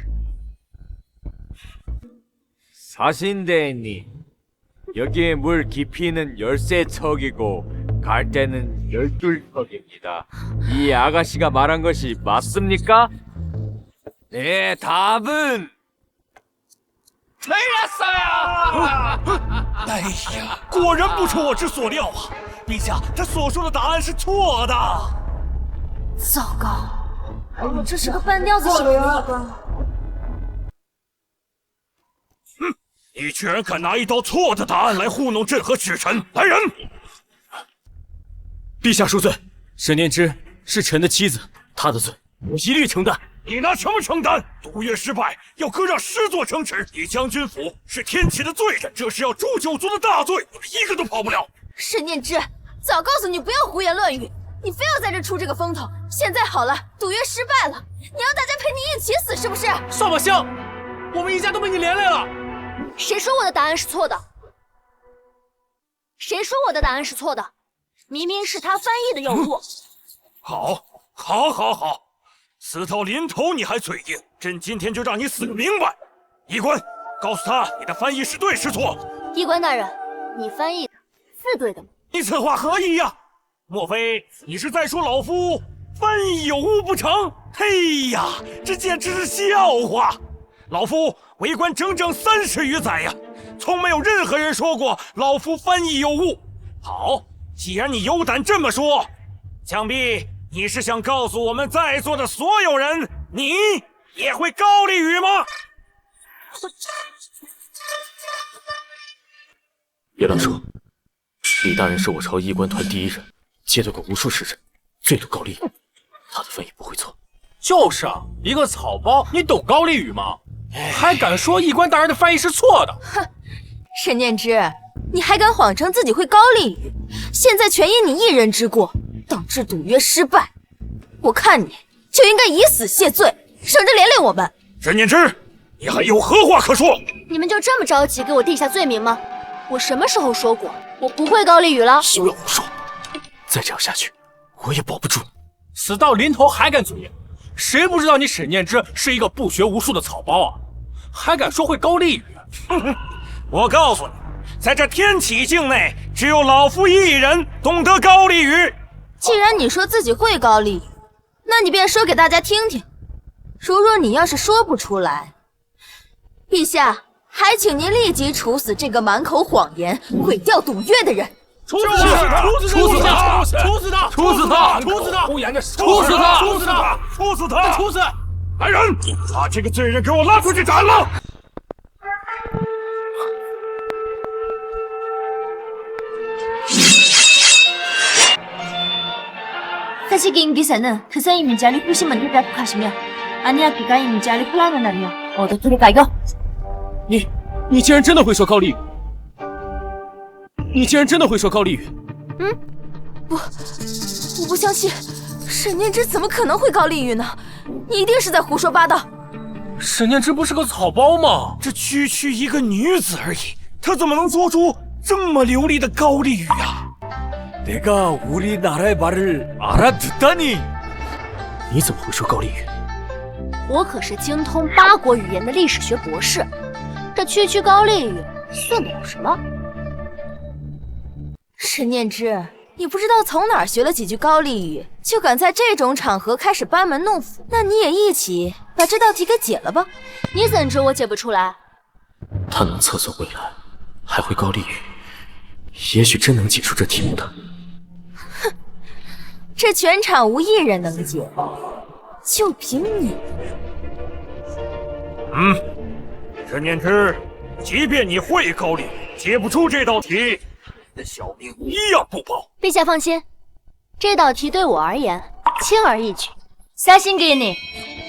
사신대님, 여기에 물 깊이는 13척이고 갈대는 12척입니다. 이 아가씨가 말한 것이 맞습니까? 네, 답은 틀렸어요! 哎呀，果然不出我之所料啊！陛下，他所说的答案是错的。糟糕，我这是个半吊子型的医官。你居然敢拿一道错的答案来糊弄朕和使臣！来人！陛下恕罪，沈念之是臣的妻子，她的罪我一律承担。你拿什么承担？赌约失败，要割让10座城池。你将军府是天启的罪人，这是要诛九族的大罪，你们一个都跑不了。沈念之，早告诉你不要胡言乱语，你非要在这出这个风头。现在好了，赌约失败了，你要大家陪你一起死是不是？扫把星，我们一家都被你连累了。谁说我的答案是错的？谁说我的答案是错的？明明是他翻译的有误。好，死到临头你还嘴硬，朕今天就让你死个明白。医官，告诉他你的翻译是对是错。医官大人，你翻译的是对的吗？你此话何意呀？莫非你是在说老夫翻译有误不成？嘿呀，这简直是笑话！老夫为官整整30余载呀，从没有任何人说过老夫翻译有误。好，既然你有胆这么说，想必你是想告诉我们在座的所有人，你也会高丽语吗？别乱说，李大人是我朝医官团第一人，接待过无数使臣，最懂高丽语，他的翻译不会错。就是啊，一个草包，你懂高丽语吗？还敢说医官大人的翻译是错的？哼，沈念之，你还敢谎称自己会高丽语？现在全因你一人之过，导致赌约失败。我看你就应该以死谢罪，省着连累我们。沈念之，你还有何话可说？你们就这么着急给我定下罪名吗？我什么时候说过我不会高丽语了？休要胡说！再这样下去，我也保不住。死到临头还敢嘴硬，谁不知道你沈念之是一个不学无术的草包啊？还敢说会高丽语？哼哼，我告诉你，在这天启境内，只有老夫一人懂得高丽语。既然你说自己会高丽语，那你便说给大家听听。如若你要是说不出来，陛下还请您立即处死这个满口谎言、毁掉赌约的人。处死他！处死他！处死他！处死他！处死他！胡言的，处死他！处死他！处死他！处死！来人，把这个罪人给我拉出去斩了！사실인 기사는 그 사이 문자를 후시 먼저 답하시며 아니야 그가 이 문자를 혼란하며 어떻게까요? 你竟然真的会说高丽语？你竟然真的会说高丽语？我不相信，沈念之怎么可能会高丽语呢？你一定是在胡说八道。沈念之不是个草包吗？这区区一个女子而已，她怎么能说出这么流利的高丽语啊？ 내가 우리나라의 말을 알아듣다니. 你怎么会说高丽语？我可是精通8国语言的历史学博士，这区区高丽语算得了什么？沈念之，你不知道从哪儿学了几句高丽语，就敢在这种场合开始班门弄斧？那你也一起把这道题给解了吧？你怎知我解不出来？他能测算未来，还会高丽语，也许真能解出这题目的。 这全场无一人能解，就凭你。沈念之，即便你会高丽，解不出这道题，你的小命一样不保。陛下放心，这道题对我而言轻而易举。사신기니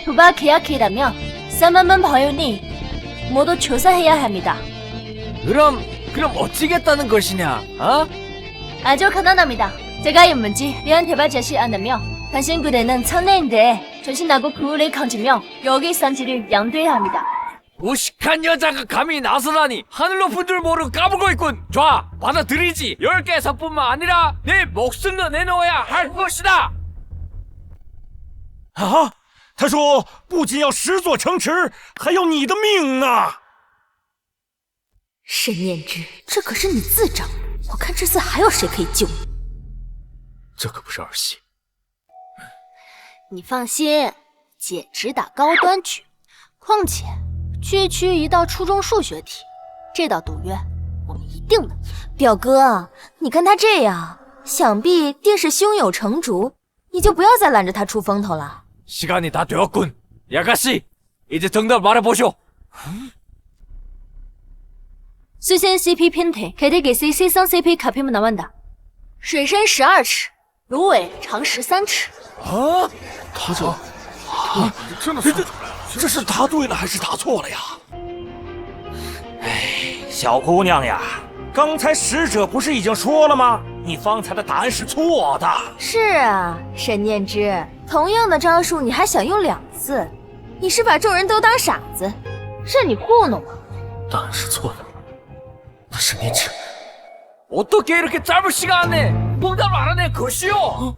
도박 계약이라면 3만 번 버윤이 모두 조사해야 합니다. 그럼 어찌겠다는 것이냐? 어? 아주 간단합니다. 제가 이 문제 내한테 제시 않으며 당신 그대는 천내인데 전신하고 그울을 건지며 여기 산지를 양도해야 합니다. 무식한 여자가 감히 나서다니 하늘 높은 줄 모르고 까불고 있군. 좋아, 받아들이지. 10개에서뿐만 아니라 내 목숨도 내놓아야 할 것이다. 啊！他说不仅要10座城池，还要你的命啊！沈念之，这可是你自找的，我看这次还有谁可以救你？ 这可不是儿戏。你放心，姐只打高端局。况且，区区一道初中数学题，这道赌约我们一定能赢。表哥，你看他这样，想必定是胸有成竹，你就不要再拦着他出风头了。 시간이 다 되었군. 야가씨, 이제 정답 말해보쇼. 수생 CP 편태, 개대개시 세상 CP卡片拿完的。水深12尺，芦苇长13尺。啊，他真的算出来了，这是答对了还是答错了呀？哎，小姑娘呀，刚才使者不是已经说了吗？你方才的答案是错的。是啊，沈念之，同样的招数你还想用2次，你是把众人都当傻子，任你糊弄吗？答案是错的，那是念之。 어떻게 이렇게 짧은 시간 안에 정답을 알아낸 것이오?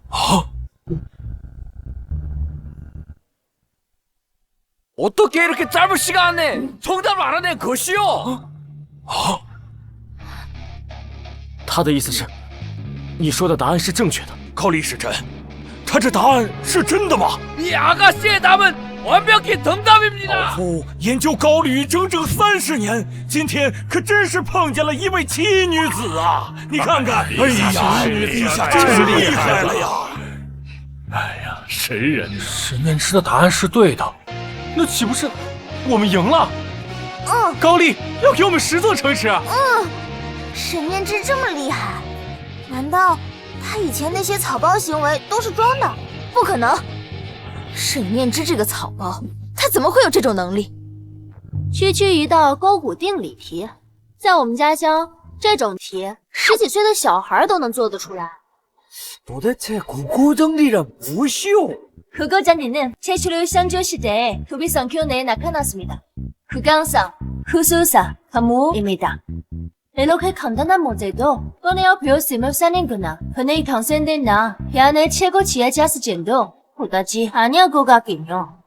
어떻게 이렇게 짧은 시간 안에 정답을 알아낸 것이오? 他的意思是，你说的答案是正确的。高丽使臣，他这答案是真的吗？ 이 아가씨의 답은 완벽히 정답입니다. 老夫研究高丽整整30年，今天可真是碰见了一位奇女子啊！你看看，哎呀，陛下真是厉害了呀！哎呀，神人！沈念之的答案是对的，那岂不是我们赢了？高丽要给我们10座城池。沈念之这么厉害，难道他以前那些草包行为都是装的？不可能！沈念之这个草包，他怎么会有这种能力？区区一道勾股定理题，在我们家乡，这种题10几岁的小孩都能做得出来。 도대체 고고정리란 무엇이오? 그거 정리는 최초로 상조 시대에 도비성 교내에 나타났습니다. 구강성, 후수사, 가무입니다. 이렇게 간단한 문제도 꺼내어 배웠으면 사는구나. 그의 강센된 나, 해안의 최고 지하 자수진도 보다지 아니하고 가긴요.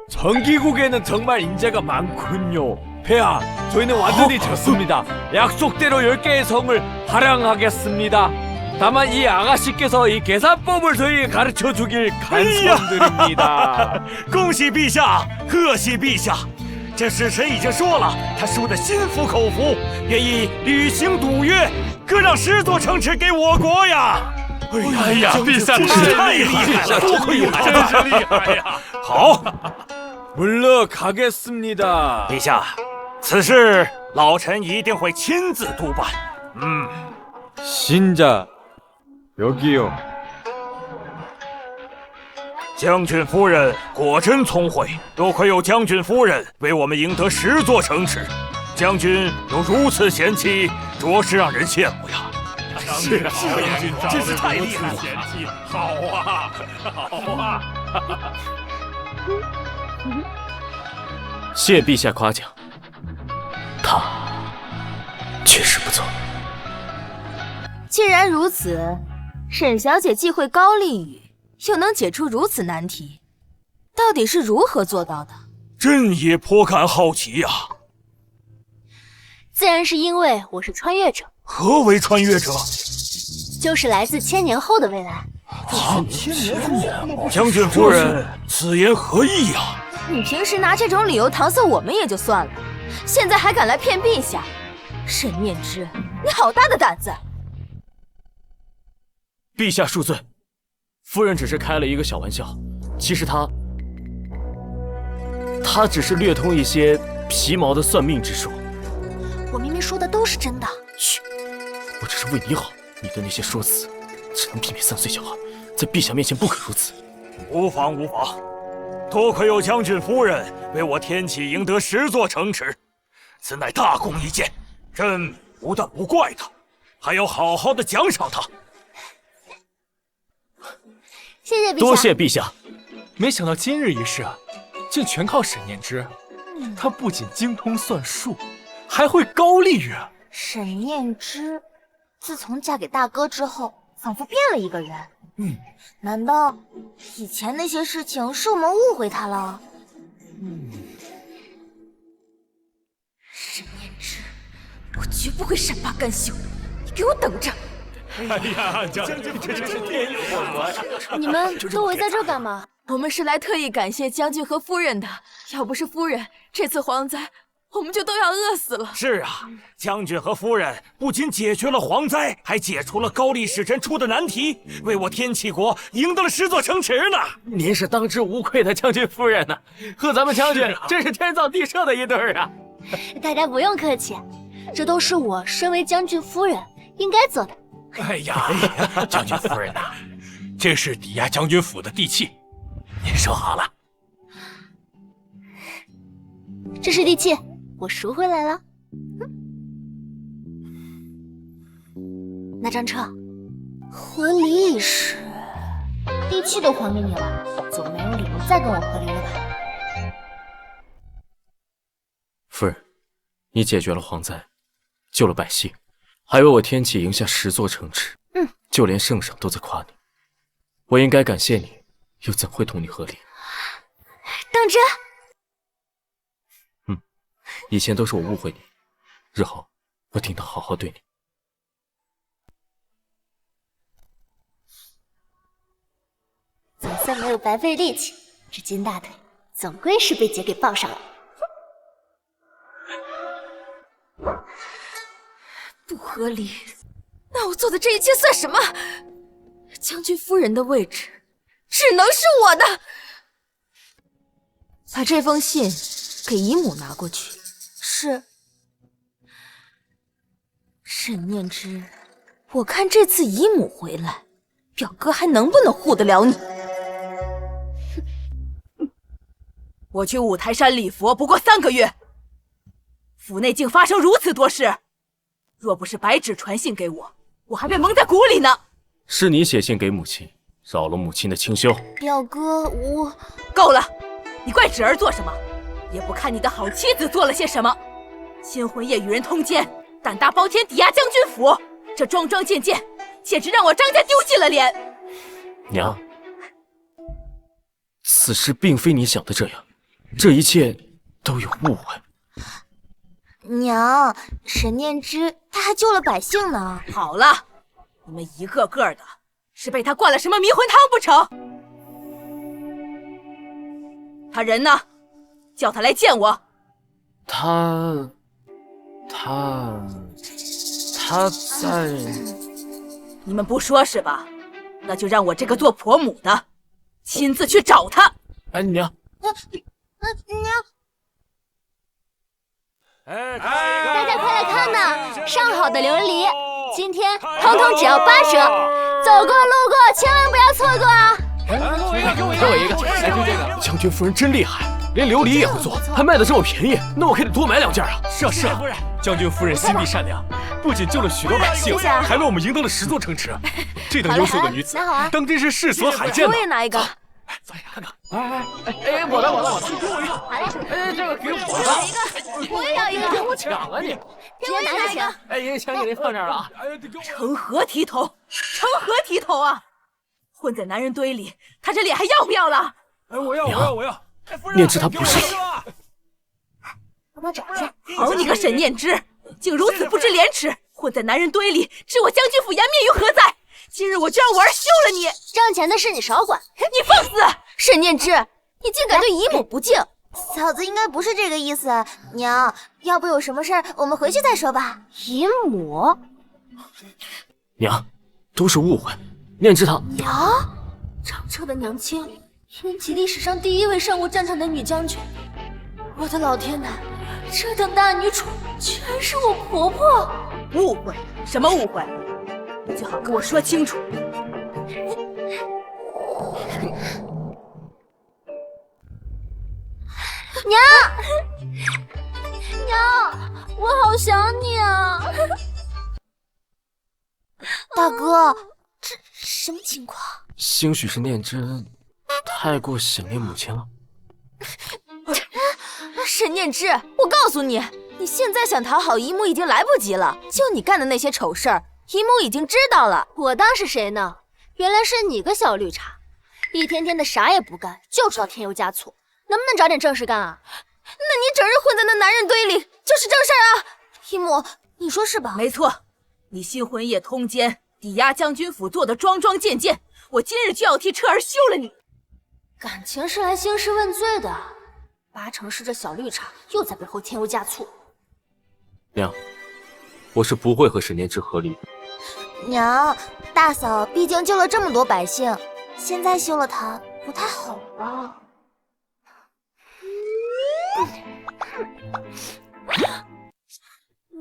전기국에는 정말 인재가 많군요. 폐하, 저희는 완전히 졌습니다. 약속대로 10개의 성을 활용하겠습니다. 다만 이 아가씨께서 이 계산법을 저희에게 가르쳐주길 간청드립니다. 恭喜陛下，贺喜陛下！这使臣已经说了，他输得心服口服，愿意履行赌约，割让10座城池给我国呀！哎呀，陛下真是太厉害了，多亏有他，真是厉害呀！好， 물러가겠습니다. 陛下，此事老臣一定会亲自督办。신자 여기요. 将军夫人果真聪慧，多亏有将军夫人为我们赢得10座城池。将军有如此贤妻，着实让人羡慕呀！是啊，真是太厉害了！贤妻，好啊，好啊！谢陛下夸奖，他确实不错。既然如此，沈小姐既会高丽语，又能解出如此难题，到底是如何做到的？朕也颇感好奇呀。自然是因为我是穿越者。何为穿越者？就是来自1000年后的未来。将军夫人，此言何意呀？你平时拿这种理由搪塞我们也就算了，现在还敢来骗陛下，沈念之，你好大的胆子！陛下恕罪，夫人只是开了一个小玩笑。其实她只是略通一些皮毛的算命之术。我明明说的都是真的。嘘，我只是为你好，你的那些说辞只能避免3岁小孩，在陛下面前不可如此。无妨无妨，多亏有将军夫人为我天启赢得10座城池，此乃大功一件。朕不但不怪他，还要好好的奖赏他。谢谢陛下。多谢陛下。没想到今日一事啊，竟全靠沈念之。他不仅精通算术，还会高丽语。沈念之，自从嫁给大哥之后，仿佛变了一个人。难道以前那些事情是我们误会他了？沈念之，我绝不会善罢甘休，你给我等着！哎呀，将军真是天有眼！你们都围在这干嘛？我们是来特意感谢将军和夫人的，要不是夫人，这次蝗灾我们就都要饿死了。是啊，将军和夫人不仅解决了蝗灾，还解除了高丽使臣出的难题，为我天启国赢得了10座城池呢。您是当之无愧的将军夫人呢，和咱们将军真是天造地设的一对儿啊！大家不用客气，这都是我身为将军夫人应该做的。哎呀，将军夫人呐，这是抵押将军府的地契，您收好了。这是地契，我赎回来了。那张彻，和离一事，地契都还给你了，总没有理由再跟我和离了吧？夫人，你解决了蝗灾，救了百姓，还为我天启赢下10座城池。就连圣上都在夸你，我应该感谢你，又怎会同你和离？当真？以前都是我误会你，日后我定当好好对你。总算没有白费力气，这金大腿总归是被姐给抱上了。不合理，那我做的这一切算什么？将军夫人的位置只能是我的。把这封信给姨母拿过去。是。沈念之，我看这次姨母回来，表哥还能不能护得了你？我去五台山礼佛不过3个月，府内竟发生如此多事。若不是白纸传信给我，我还被蒙在鼓里呢。是你写信给母亲，扰了母亲的清修。表哥，我够了，你怪侄儿做什么？也不看你的好妻子做了些什么。新婚夜与人通奸，胆大包天抵押将军府，这桩桩件件，简直让我张家丢尽了脸。娘，此事并非你想的这样，这一切都有误会。娘，沈念之他还救了百姓呢。好了，你们一个个的是被他灌了什么迷魂汤不成？他人呢？叫他来见我。他在……你们不说是吧？那就让我这个做婆母的亲自去找他。哎，娘，娘，大家快来看呐！上好的琉璃，今天通通只要8折，走过路过千万不要错过啊！给我一个，来听这个。将军夫人真厉害，连琉璃也会做，还卖的这么便宜，那我可得多买2件啊！是啊是啊，将军夫人心地善良，不仅救了许多百姓，还为我们赢得了10座城池。这等优秀的女子，当真是世所罕见的。我也拿一个。走呀，看看。哎，我的，给我一个。哎，这个给我的。我也要一个。我抢啊你！给我拿一个。哎，一个钱给您放这儿了啊。成何体统？成何体统啊！混在男人堆里，他这脸还要不要了？哎，我要！念之他不是。帮我找一下。好你个沈念之，竟如此不知廉耻，混在男人堆里，置我将军府颜面于何在？今日我就让我儿休了你！挣钱的事你少管。你放肆！沈念之，你竟敢对姨母不敬！嫂子应该不是这个意思，娘，要不有什么事儿，我们回去再说吧。姨母，娘，都是误会。念之他娘，长彻的娘亲，天启历史上第1位上过战场的女将军。我的老天呐，这等大女主居然是我婆婆！误会？什么误会？你最好跟我说清楚。娘，我好想你啊！大哥，这什么情况？兴许是念之太过想念母亲了。沈念之，我告诉你，你现在想讨好姨母已经来不及了。就你干的那些丑事儿，姨母已经知道了。我当是谁呢？原来是你个小绿茶，一天天的啥也不干，就知道添油加醋，能不能找点正事干啊？那你整日混在那男人堆里，就是正事儿啊！姨母，你说是吧？没错，你新婚夜通奸，抵押将军府做的桩桩件件，我今日就要替彻儿休了你。感情是来兴师问罪的，8成是这小绿茶又在背后添油加醋。娘，我是不会和沈念之和离。娘，大嫂毕竟救了这么多百姓，现在休了她不太好吧？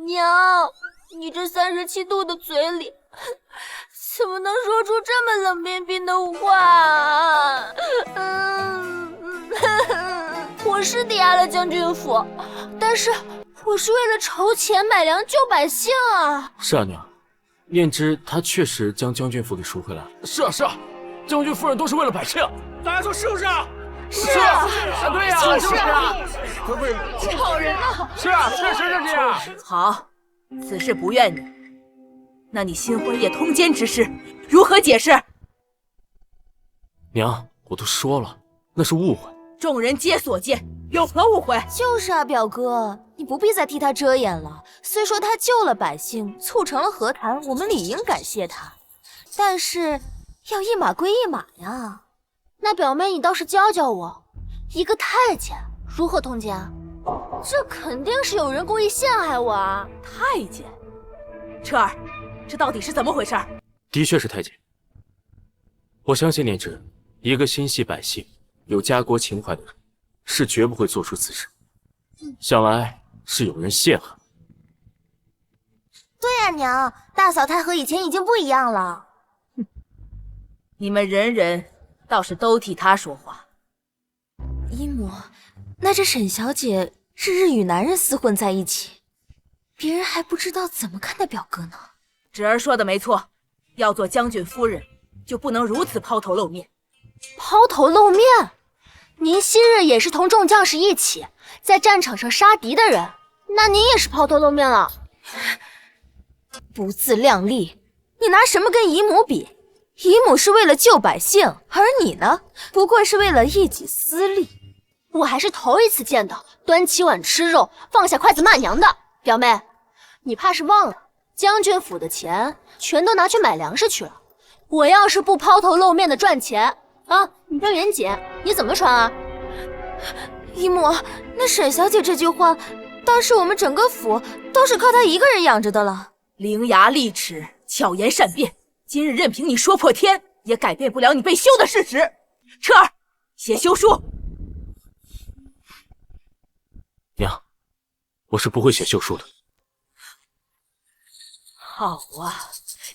娘，你这37度的嘴里，怎么能说出这么冷冰冰的话？我是抵押了将军府，但是我是为了筹钱买粮救百姓啊！是啊，娘，念之他确实将将军府给赎回来了。是啊，是啊，将军夫人都是为了百姓，大家说是不是啊？是啊，对呀，就是啊，好人啊！是啊，确实是这样。好，此事不怨你。那你新婚夜通奸之事如何解释？娘，我都说了，那是误会。众人皆所见，有何误会？就是啊，表哥，你不必再替他遮掩了。虽说他救了百姓，促成了和谈，我们理应感谢他，但是要一码归一码呀。那表妹，你倒是教教我，一个太监如何通奸？这肯定是有人故意陷害我啊！太监，彻儿，这到底是怎么回事？的确是太监。我相信念之，一个心系百姓、有家国情怀的人，是绝不会做出此事。想来是有人陷害。对呀，娘，大嫂她和以前已经不一样了。你们人人倒是都替他说话。姨母，那这沈小姐日日与男人厮混在一起，别人还不知道怎么看待表哥呢。侄儿说的没错，要做将军夫人，就不能如此抛头露面。抛头露面？您昔日也是同众将士一起在战场上杀敌的人，那您也是抛头露面了。不自量力，你拿什么跟姨母比？姨母是为了救百姓，而你呢，不过是为了一己私利。我还是头一次见到端起碗吃肉，放下筷子骂娘的。表妹，你怕是忘了，将军府的钱全都拿去买粮食去了。我要是不抛头露面的赚钱啊，你叫袁姐，你怎么穿啊？姨母，那沈小姐这句话，当时我们整个府都是靠她一个人养着的了。伶牙俐齿，巧言善辩，今日任凭你说破天，也改变不了你被休的事实。彻儿，写休书。娘，我是不会写休书的。好啊，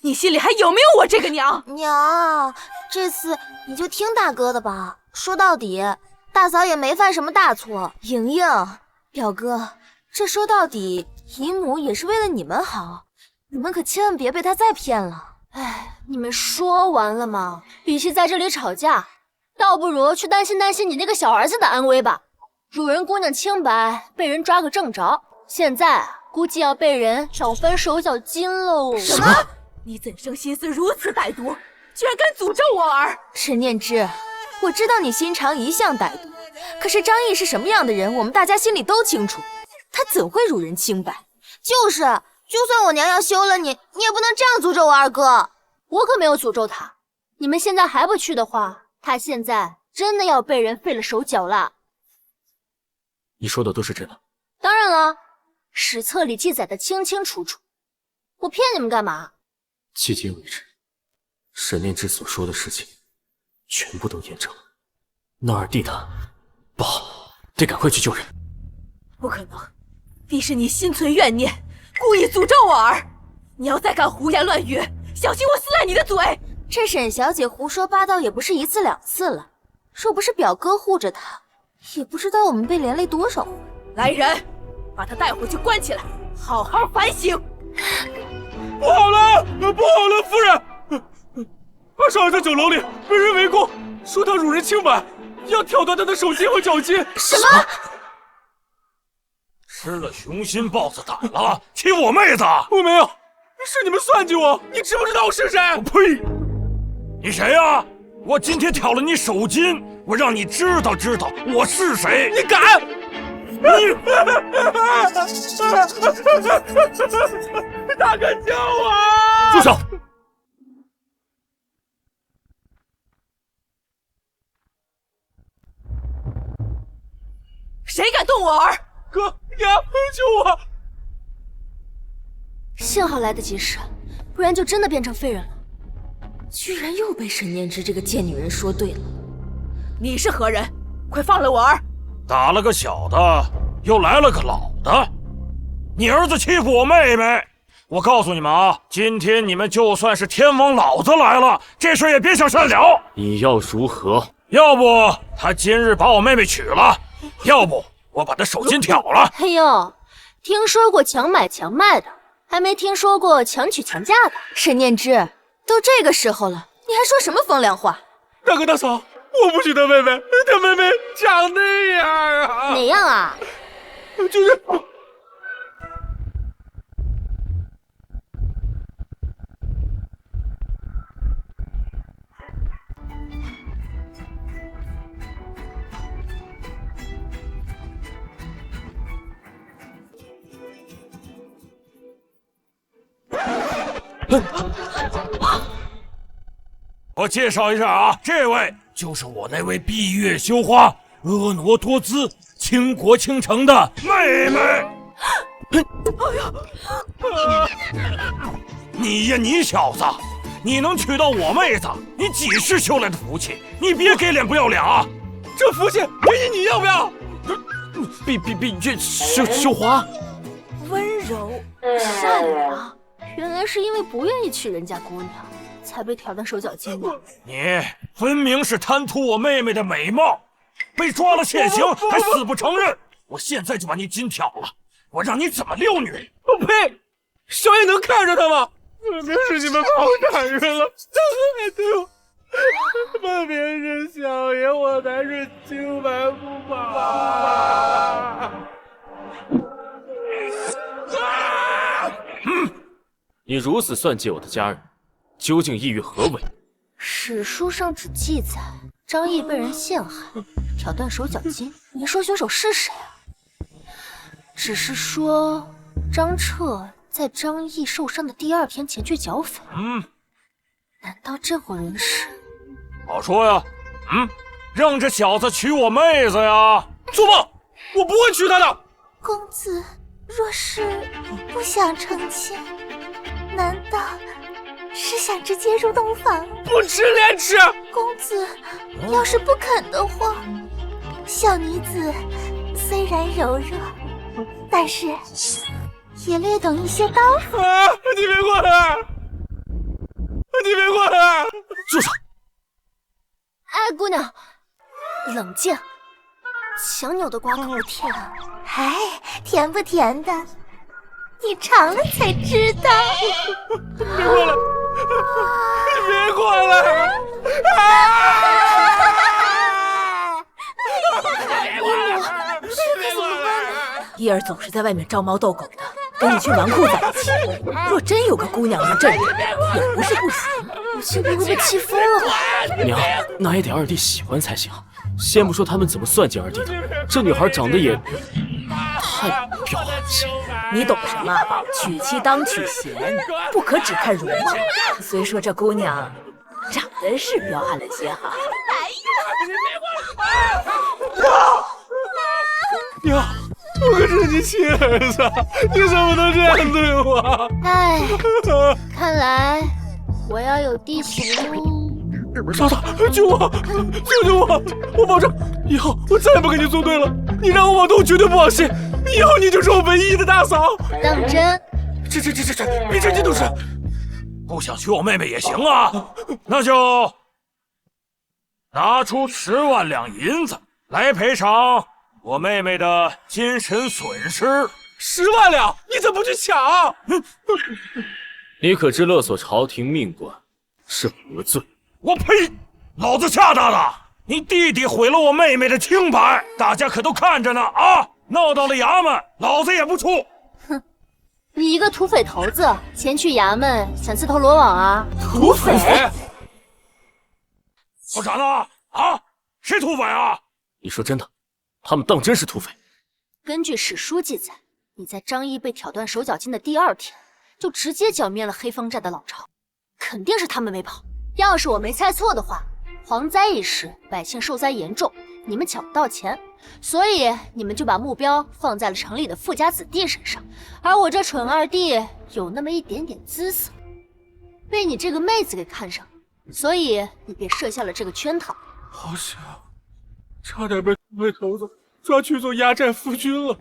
你心里还有没有我这个娘？娘，这次你就听大哥的吧。说到底，大嫂也没犯什么大错。莹莹，表哥，这说到底，姨母也是为了你们好，你们可千万别被她再骗了。哎，你们说完了吗？与其在这里吵架，倒不如去担心担心你那个小儿子的安危吧。主人姑娘清白，被人抓个正着，现在估计要被人找翻手脚筋喽。什么？你怎生心思如此歹毒，居然敢诅咒我儿？沈念之，我知道你心肠一向歹毒，可是张毅是什么样的人，我们大家心里都清楚，他怎会辱人清白？就是，就算我娘要休了你，你也不能这样诅咒我二哥。我可没有诅咒他，你们现在还不去的话，他现在真的要被人废了手脚了。你说的都是真的？当然了，史册里记载的清清楚楚，我骗你们干嘛？迄今为止，沈念之所说的事情全部都验证了。那儿弟他不好，得赶快去救人。不可能，必是你心存怨念，故意诅咒我儿。你要再敢胡言乱语，小心我撕烂你的嘴！这沈小姐胡说八道也不是一次两次了，若不是表哥护着她，也不知道我们被连累多少回。来人，把她带回去关起来，好好反省。不好了，不好了，夫人！二少爷在酒楼里被人围攻，说他辱人清白，要挑断他的手筋和脚筋。什么？吃了雄心豹子胆了，欺我妹子！我没有，是你们算计我！你知不知道我是谁？我呸！你谁呀？我今天挑了你手筋，我让你知道知道我是谁！你敢！大哥救我！住手！谁敢动我儿？哥，娘，救我！幸好来得及时，不然就真的变成废人了。居然又被沈念之这个贱女人说对了。你是何人？快放了我儿！打了个小的，又来了个老的。你儿子欺负我妹妹。我告诉你们啊，今天你们就算是天王老子来了，这事也别想善了。你要如何？要不他今日把我妹妹娶了，要不我把他手筋挑了。哎呦，听说过强买强卖的，还没听说过强娶强嫁的。沈念之，都这个时候了，你还说什么风凉话？大哥大嫂，我不娶他妹妹，他妹妹长那样啊！哪样啊？就是。我介绍一下啊，这位就是我那位闭月羞花、婀娜多姿、倾国倾城的妹妹。你呀，你小子，你能娶到我妹子，你几世修来的福气？你别给脸不要脸啊！这福气给你要不要？闭月羞花，温柔善良，原来是因为不愿意娶人家姑娘，才被挑断手脚筋的。你分明是贪图我妹妹的美貌，被抓了现行还死不承认。我现在就把你筋挑了，我让你怎么遛女人？我呸！小爷能看着他吗？分明是你们把我砍晕了，然后还对我。分明是小爷我才是清白不法。你如此算计我的家人，究竟意欲何为？史书上只记载张毅被人陷害，挑断手脚筋。你说凶手是谁啊？只是说张彻在张毅受伤的第2天前去剿匪。难道这伙人是？好说呀。让这小子娶我妹子呀！做梦！我不会娶她的。公子若是不想成亲，难道是想直接入洞房？不吃连吃。公子要是不肯的话，小女子虽然柔弱，但是也略懂一些刀法。你别过来！你别过来！住手！哎，姑娘，冷静。强扭的瓜可不甜，哎，甜不甜的，你尝了才知道。别过来！你别过来！伊儿总是在外面招猫逗狗的，跟一群纨绔在一起。若真有个姑娘能镇人，也不是不行。我这不会被气疯了吧？娘，那也得二弟喜欢才行。先不说他们怎么算计二弟的，这女孩长得也太彪悍些。你懂什么？娶妻当娶贤，不可只看容貌。虽说这姑娘长得是彪悍了些哈。娘，我可是你亲儿子，你怎么能这样对我？哎，看来我要有弟媳喽。嫂子，救我！救救我！我保证以后我再也不跟你作对了。你让我往东绝对不往西，以后你就是我唯一的大嫂。当真？这，比这都是。不想娶我妹妹也行啊，那就拿出10万两银子来赔偿我妹妹的精神损失。10万两，你怎么不去抢？你可知勒索朝廷命官是何罪？我呸！老子吓大了！你弟弟毁了我妹妹的清白，大家可都看着呢啊！闹到了衙门，老子也不怵。哼，你一个土匪头子，前去衙门想自投罗网啊？土匪？说啥呢？啊？谁土匪啊？你说真的？他们当真是土匪？根据史书记载，你在张毅被挑断手脚筋的第2天，就直接剿灭了黑风寨的老巢，肯定是他们没跑。要是我没猜错的话，蝗灾一时，百姓受灾严重，你们抢不到钱，所以你们就把目标放在了城里的富家子弟身上。而我这蠢二弟有那么一点点姿色，被你这个妹子给看上，所以你便设下了这个圈套。好险，差点被土匪头子抓去做压寨夫君了。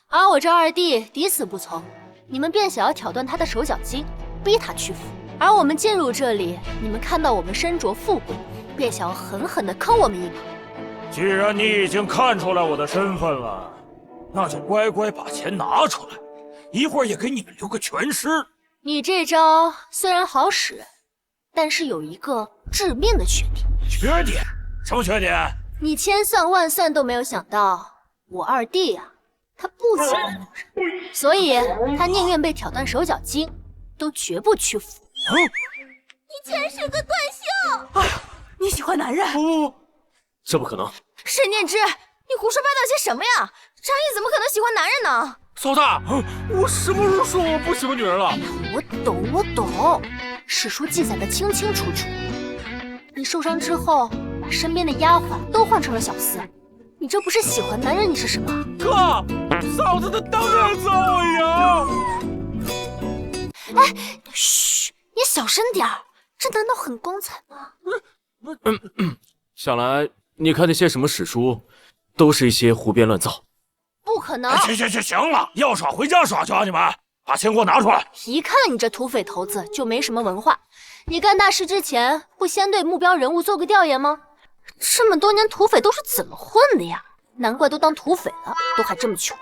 而我这二弟抵死不从，你们便想要挑断他的手脚筋，逼他屈服。而我们进入这里，你们看到我们身着富贵，便想要狠狠地坑我们一把。既然你已经看出来我的身份了，那就乖乖把钱拿出来，一会儿也给你们留个全尸。你这招虽然好使，但是有一个致命的缺点。缺点？什么缺点？你千算万算都没有想到，我二弟呀，他不喜欢女人，所以他宁愿被挑断手脚筋，都绝不屈服。你全是个断袖！哎呀，你喜欢男人？不，这不可能！沈念之，你胡说八道些什么呀？张毅怎么可能喜欢男人呢？嫂子，我什么时候说我不喜欢女人了？我懂，史书记载的清清楚楚。你受伤之后，把身边的丫鬟都换成了小厮，你这不是喜欢男人，你是什么？哥，嫂子她当然揍我呀！哎，嘘，你小声点儿，这难道很光彩吗？想来你看那些什么史书，都是一些胡编乱造。不可能！行了，要耍回家耍去啊！你们把钱给我拿出来！一看你这土匪头子就没什么文化。你干大事之前不先对目标人物做个调研吗？这么多年土匪都是怎么混的呀？难怪都当土匪了，都还这么穷。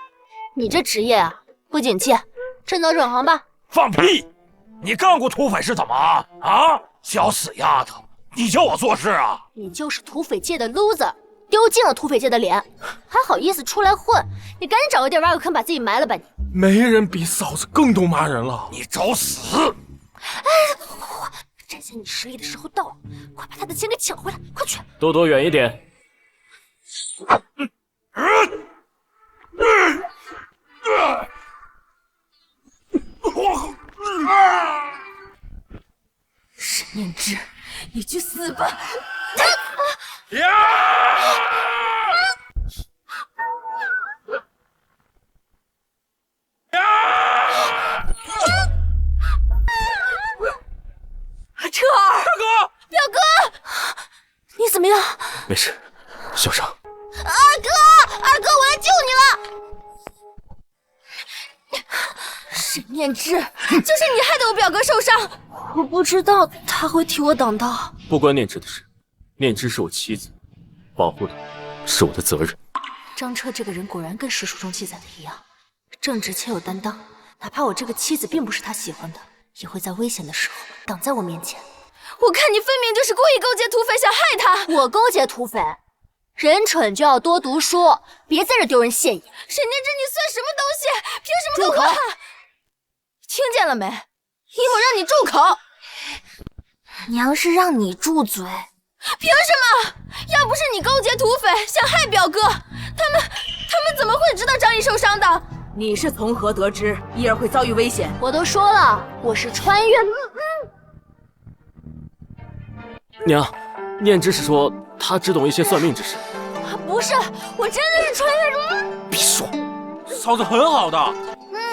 你这职业啊，不景气，趁早转行吧。放屁！你干过土匪是怎么啊？小死丫头，你叫我做事啊？你就是土匪界的 loser， 丢尽了土匪界的脸，还好意思出来混？你赶紧找个地儿挖个坑，把自己埋了吧你！没人比嫂子更懂骂人了。你找死！展现你实力的时候到了，快把他的钱给抢回来，快去！都躲远一点。沈念之，你去死吧！彻儿，大哥，表哥，你怎么样？没事，小伤。二哥，我来救你了！沈念之，就是你害得我表哥受伤。我不知道他会替我挡刀。不关念之的事，念之是我妻子，保护她是我的责任。张彻这个人果然跟史书中记载的一样，正直且有担当。哪怕我这个妻子并不是他喜欢的，也会在危险的时候挡在我面前。我看你分明就是故意勾结土匪，想害他。我勾结土匪？人蠢就要多读书，别在这丢人现眼。沈念之，你算什么东西？凭什么跟我喊？听见了没？一会儿让你住口！娘是让你住嘴。凭什么？要不是你勾结土匪想害表哥，他们怎么会知道张毅受伤的？你是从何得知伊儿会遭遇危险？我都说了，我是穿越。娘，念之是说他只懂一些算命之事。不是，我真的是穿越。别说，嫂子很好的，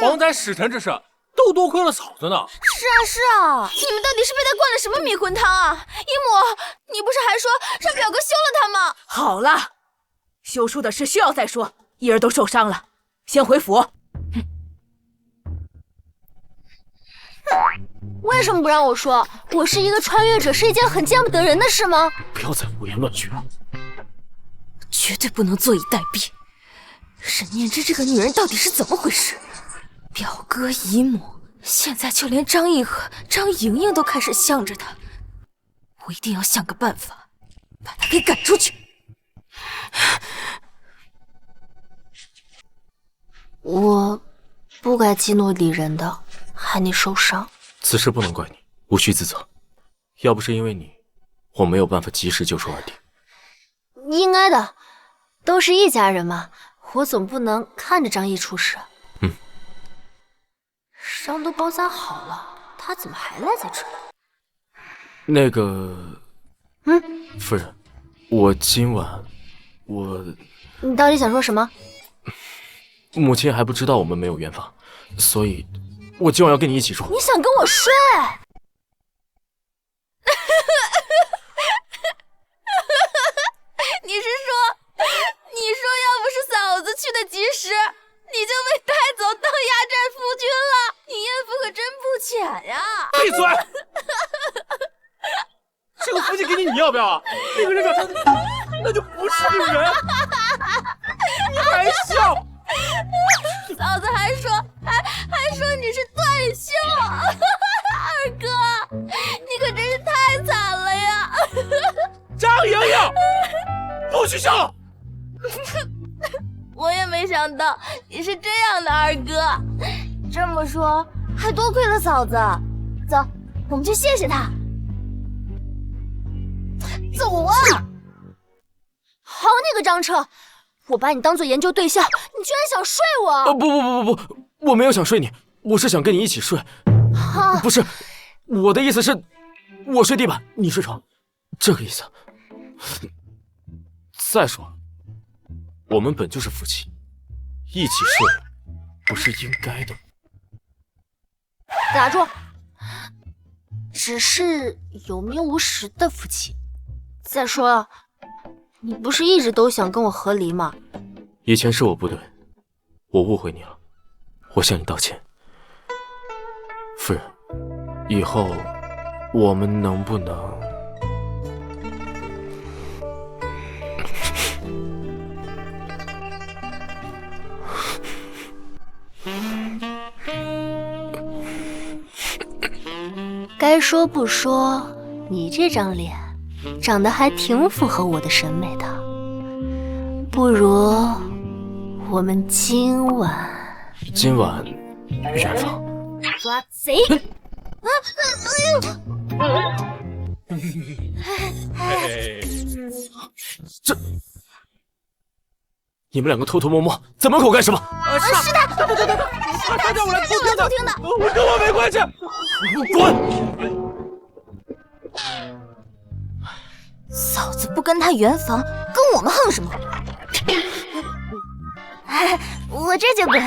蝗灾使臣之事都多亏了嫂子呢。是啊，你们到底是被他灌了什么迷魂汤啊？姨母，你不是还说让表哥休了他吗？好了，休书的事需要再说。伊儿都受伤了，先回府。为什么不让我说？我是一个穿越者，是一件很见不得人的事吗？不要再胡言乱语了，绝对不能坐以待毙。沈念之这个女人到底是怎么回事？表哥姨母，现在就连张毅和张莹莹都开始向着他，我一定要想个办法把他给赶出去。我不该激怒李仁的，害你受伤。此事不能怪你，无需自责。要不是因为你，我没有办法及时救出二弟。应该的，都是一家人嘛，我总不能看着张毅出事。伤都包扎好了，他怎么还赖在这里？那个，夫人，我今晚，你到底想说什么？母亲还不知道我们没有圆房，所以我今晚要跟你一起住。你想跟我睡？你说要不是嫂子去的及时，你就被福气给你，你要不要啊？那个人表他那就不是人，你还笑？嫂子还说你是断袖，二哥，你可真是太惨了呀！张莹莹，不许笑！我也没想到你是这样的，二哥。这么说，还多亏了嫂子。走，我们去谢谢她。走啊！好你个张彻，我把你当做研究对象，你居然想睡我！不，我没有想睡你，我是想跟你一起睡。不是，我的意思是，我睡地板，你睡床，这个意思。再说了，我们本就是夫妻，一起睡不是应该的。打住！只是有名无实的夫妻。再说了，你不是一直都想跟我和离吗？以前是我不对，我误会你了，我向你道歉。夫人，以后我们能不能……该说不说，你这张脸长得还挺符合我的审美的。不如我们今晚远方抓贼！这，你们两个偷偷摸摸在门口干什么？是的，他叫我来偷听的，我跟我没关系，滚！嫂子不跟他圆房，跟我们横什么？我这就滚！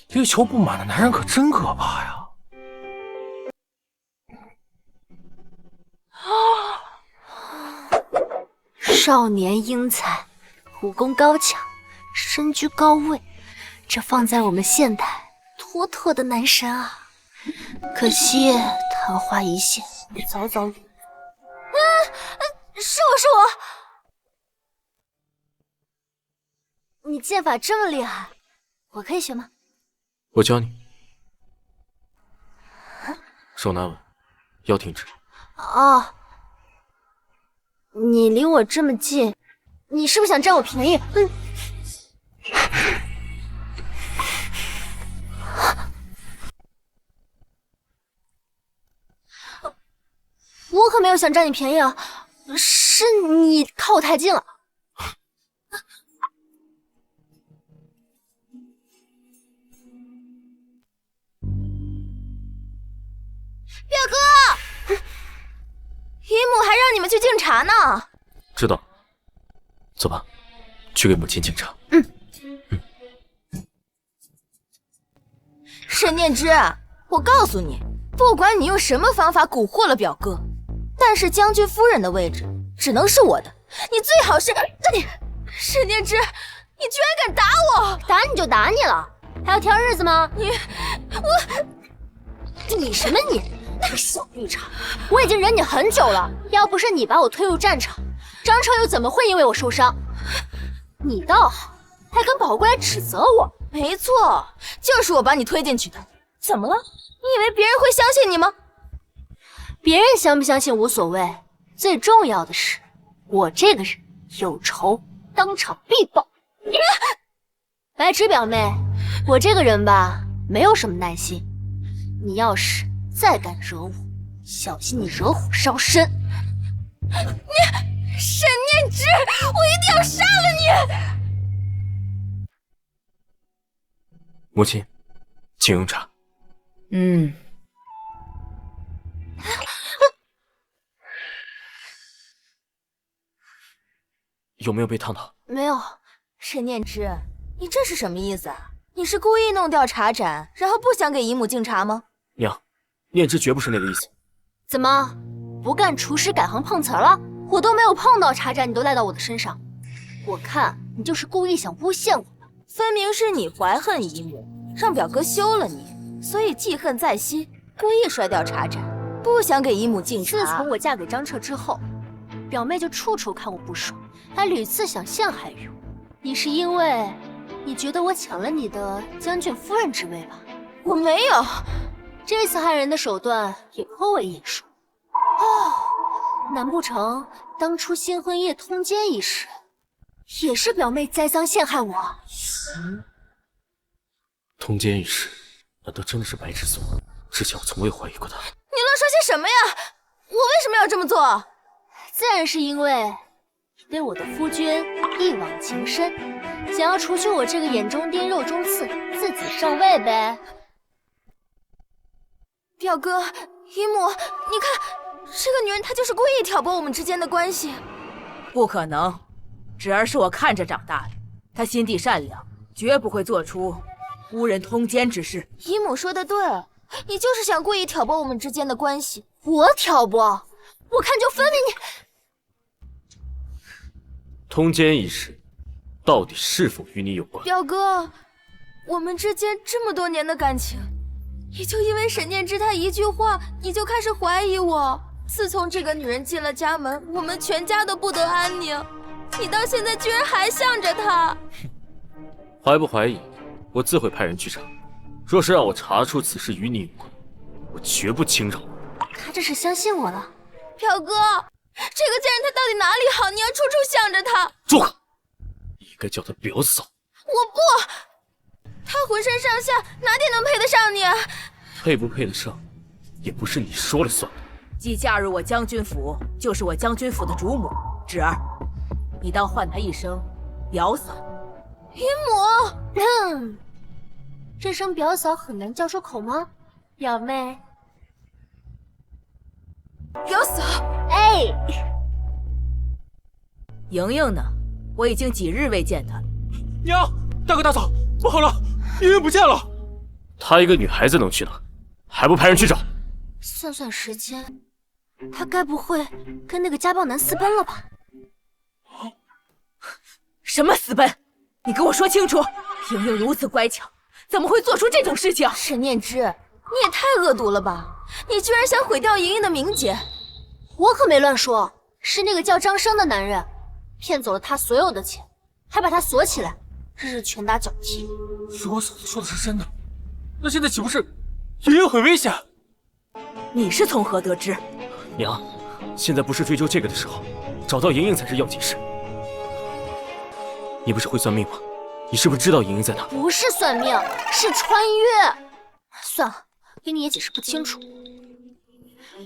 欲求不满的男人可真可怕呀！少年英才，武功高强，身居高位，这放在我们现代，妥妥的男神啊！可惜昙花一现，早早陨落。是我！你剑法这么厉害，我可以学吗？我教你，手拿稳，腰挺直。哦，你离我这么近，你是不是想占我便宜？我可没有想占你便宜啊，是你靠我太近了。表哥，姨母还让你们去敬茶呢。知道，走吧，去给母亲敬茶。沈念之，我告诉你，不管你用什么方法蛊惑了表哥，但是将军夫人的位置只能是我的。你最好是你，沈念之，你居然敢打我！打你就打你了，还要挑日子吗？你什么你？小绿茶，我已经忍你很久了。要不是你把我推入战场，张彻又怎么会因为我受伤？你倒好，还敢跑过来指责我。没错，就是我把你推进去的。怎么了？你以为别人会相信你吗？别人相不相信无所谓，最重要的是我这个人有仇当场必报。白芷表妹，我这个人吧，没有什么耐心。你要是再敢惹我，小心你惹火烧身。你沈念之，我一定要杀了你！母亲，请用茶。有没有被烫到？没有。沈念之，你这是什么意思啊？你是故意弄掉茶盏，然后不想给姨母敬茶吗？娘，念之绝不是那个意思。怎么不干厨师改行碰瓷儿了？我都没有碰到茶盏，你都赖到我的身上，我看你就是故意想诬陷我吧。分明是你怀恨姨母，让表哥休了你，所以记恨在心，故意摔掉茶盏。不想给姨母敬茶。自从我嫁给张彻之后，表妹就处处看我不爽，还屡次想陷害于我。你是因为你觉得我抢了你的将军夫人之位吧？我没有，这次害人的手段也颇为艺术。哦，难不成当初新婚夜通奸一事，也是表妹栽赃陷害我？通奸一事，难道真的是白之所？之前我从未怀疑过他。你乱说些什么呀？我为什么要这么做？自然是因为你对我的夫君一往情深，想要除去我这个眼中钉肉中刺，自己上位呗。表哥，姨母，你看，这个女人她就是故意挑拨我们之间的关系。不可能，侄儿是我看着长大的，她心地善良，绝不会做出污人通奸之事。姨母说的对，你就是想故意挑拨我们之间的关系。我挑拨？我看就分明你。通奸一事，到底是否与你有关？表哥，我们之间这么多年的感情，你就因为沈念之她一句话，你就开始怀疑我。自从这个女人进了家门，我们全家都不得安宁。你到现在居然还向着她。怀不怀疑，我自会派人去查。若是让我查出此事与你有关，我绝不轻饶。他这是相信我了。表哥，这个贱人她到底哪里好？你要处处向着她。住口！你应该叫她表嫂。我不，她浑身上下哪点能配得上你？配不配得上，也不是你说了算的。既嫁入我将军府，就是我将军府的主母。侄儿，你当唤她一声表嫂。姨母，这声表嫂很难叫出口吗？表妹，表嫂。哎，莹莹呢？我已经几日未见她了。娘，大哥大嫂，不好了，莹莹不见了。她一个女孩子能去哪？还不派人去找？算算时间，她该不会跟那个家暴男私奔了吧？什么私奔？你给我说清楚！莹莹如此乖巧，怎么会做出这种事情？沈念之，你也太恶毒了吧！你居然想毁掉莹莹的名节！我可没乱说，是那个叫张生的男人骗走了他所有的钱，还把他锁起来，日日拳打脚踢。如果嫂子说的是真的，那现在岂不是莹莹很危险？你是从何得知？娘，现在不是追究这个的时候，找到莹莹才是要紧事。你不是会算命吗？你是不是知道莹莹在哪？不是算命，是穿越。算了，给你也解释不清楚。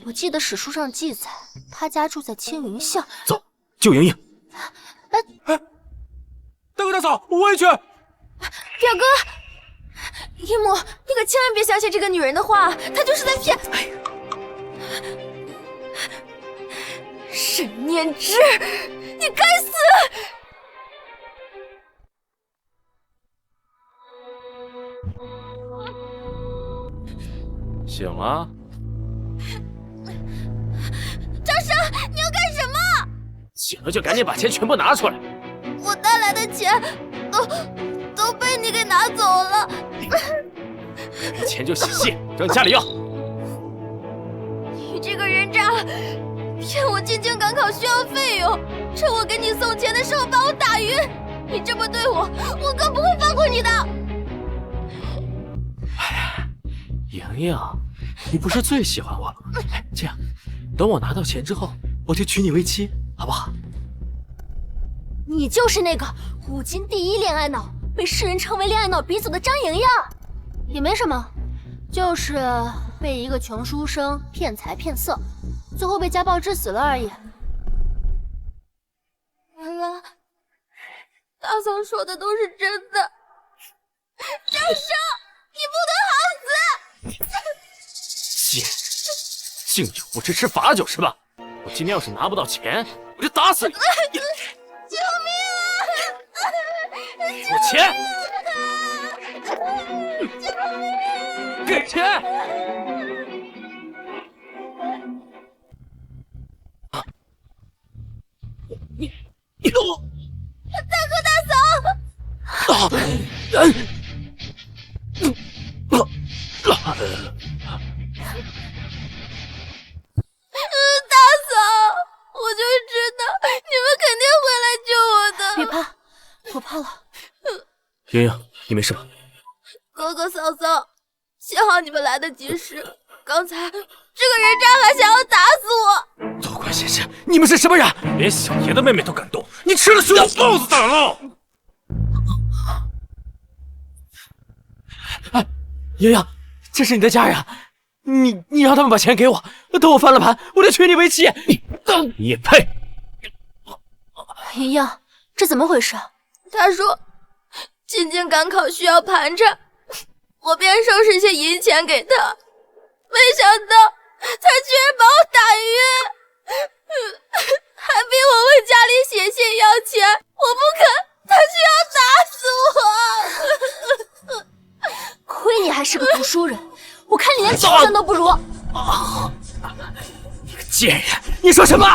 我记得史书上记载，他家住在青云巷。走，救莹莹。大哥大嫂，我也去。表哥，姨母，你可千万别相信这个女人的话，她就是在骗。沈念之，你该死！醒了？张生，你要干什么？醒了就赶紧把钱全部拿出来。我带来的钱都被你给拿走了。没钱就洗洗，扔家里要。你这个人渣，骗我进京赶考需要费用，趁我给你送钱的时候把我打晕。你这么对我，我可不会放过你的。莹莹，你不是最喜欢我了？这样，等我拿到钱之后，我就娶你为妻，好不好？你就是那个古今第一恋爱脑，被世人称为恋爱脑鼻祖的张莹莹。也没什么，就是被一个穷书生骗财骗色，最后被家暴致死了而已。原来大嫂说的都是真的。张生，你不得好死！敬酒不吃吃罚酒是吧？我今天要是拿不到钱，我就打死你！救命啊！给我钱！给钱！你我大哥大嫂！莹莹，你没事吧？哥哥嫂嫂，幸好你们来得及时，刚才这个人渣还想要打死我。多管闲事，你们是什么人？连小爷的妹妹都敢动，你吃了熊豹子胆了！哎，莹莹，这是你的家人，你让他们把钱给我，等我翻了盘，我就娶你为妻。你也配？莹莹，这怎么回事？他说进京赶考需要盘缠，我便收拾些银钱给他，没想到他居然把我打晕，还逼我问家里写信要钱，我不肯，他居要打死我。亏你还是个读书人，我看你连畜生都不如。你个贱人，你说什么？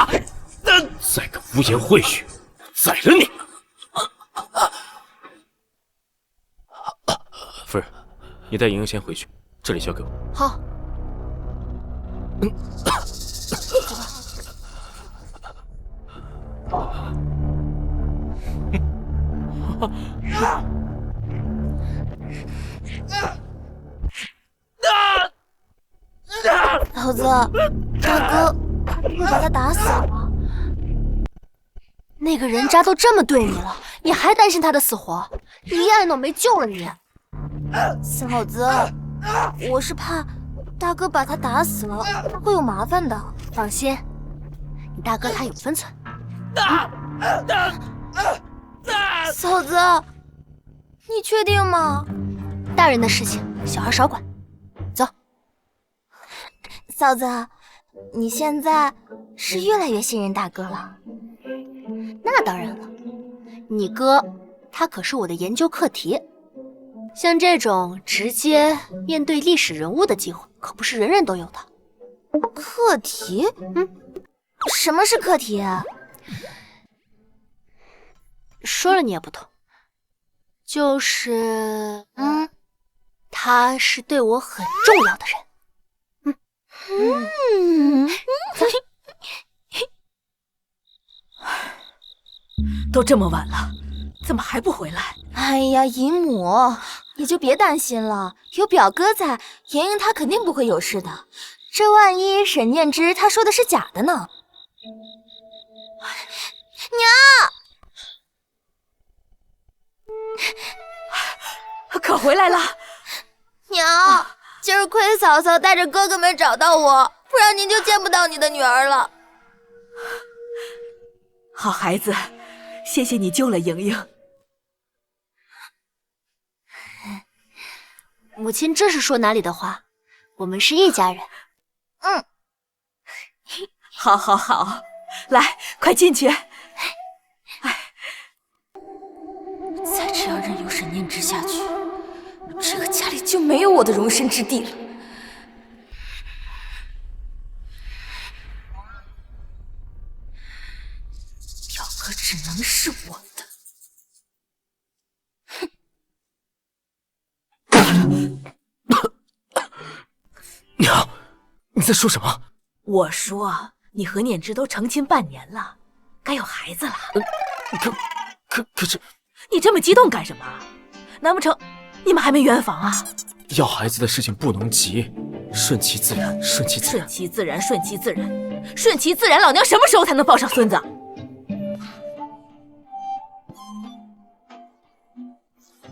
再敢污言秽语，宰了你！夫人，你带莹莹先回去，这里交给我。好。老子，大哥会把他打死吗？那个人渣都这么对你了，你还担心他的死活？你一爱弄没救了你。嫂子，我是怕大哥把他打死了会有麻烦的。放心，你大哥他有分寸。嫂子，你确定吗？大人的事情，小孩少管。走。嫂子，你现在是越来越信任大哥了。那当然了，你哥他可是我的研究课题。像这种直接面对历史人物的机会，可不是人人都有的。课题？什么是课题啊？说了你也不懂。就是，他是对我很重要的人。都这么晚了，怎么还不回来？哎呀，姨母，你就别担心了，有表哥在，莹莹她肯定不会有事的。这万一沈念之她说的是假的呢？娘，可回来了。娘，今儿亏嫂嫂带着哥哥们找到我，不然您就见不到你的女儿了。好孩子，谢谢你救了莹莹。母亲这是说哪里的话？我们是一家人。好，好，好，来，快进去。再这样任由沈念之下去，这个家里就没有我的容身之地了。表哥只能是我的。娘，你在说什么？我说，你和念之都成亲半年了，该有孩子了。可是，你这么激动干什么？难不成你们还没圆房啊？要孩子的事情不能急，顺其自然，顺其自然。顺其自然，顺其自然，顺其自然。老娘什么时候才能抱上孙子？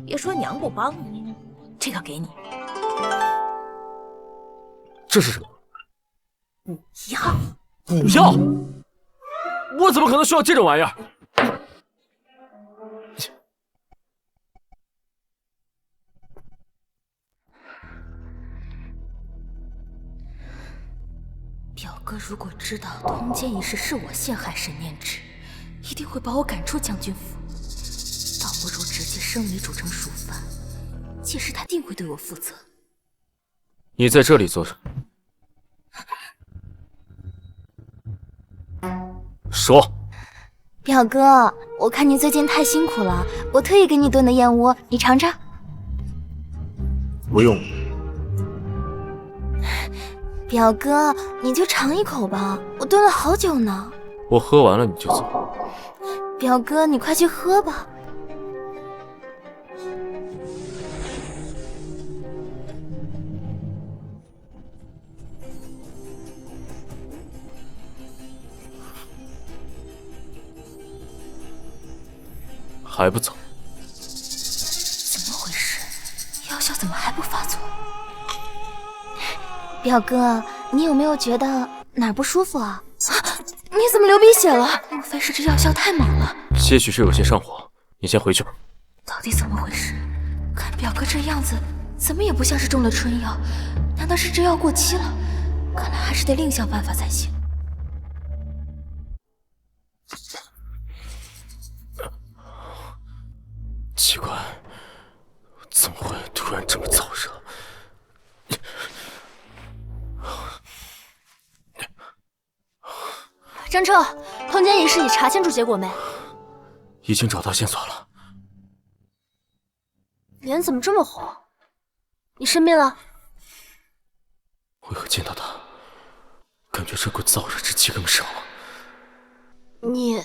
别说娘不帮你，这个给你。这是什么？补药。补药？我怎么可能需要这种玩意儿？表哥如果知道通奸一事是我陷害沈念之，一定会把我赶出将军府。倒不如直接生米煮成熟饭，届时他定会对我负责。你在这里做什么？说。表哥，我看你最近太辛苦了，我特意给你炖的燕窝，你尝尝。不用。表哥，你就尝一口吧，我炖了好久呢。我喝完了你就走。表哥，你快去喝吧。还不走？怎么回事？药效怎么还不发作？表哥，你有没有觉得哪儿不舒服啊？你怎么流鼻血了？莫非是这药效太猛了？些许是有些上火，你先回去吧。到底怎么回事？看表哥这样子，怎么也不像是中了春药，难道是这药过期了？看来还是得另想办法才行。奇怪，怎么会突然这么燥热？张彻，通奸一事你查清楚结果没？已经找到线索了。脸怎么这么红？你生病了？为何见到他，感觉这股燥热之气更盛了？你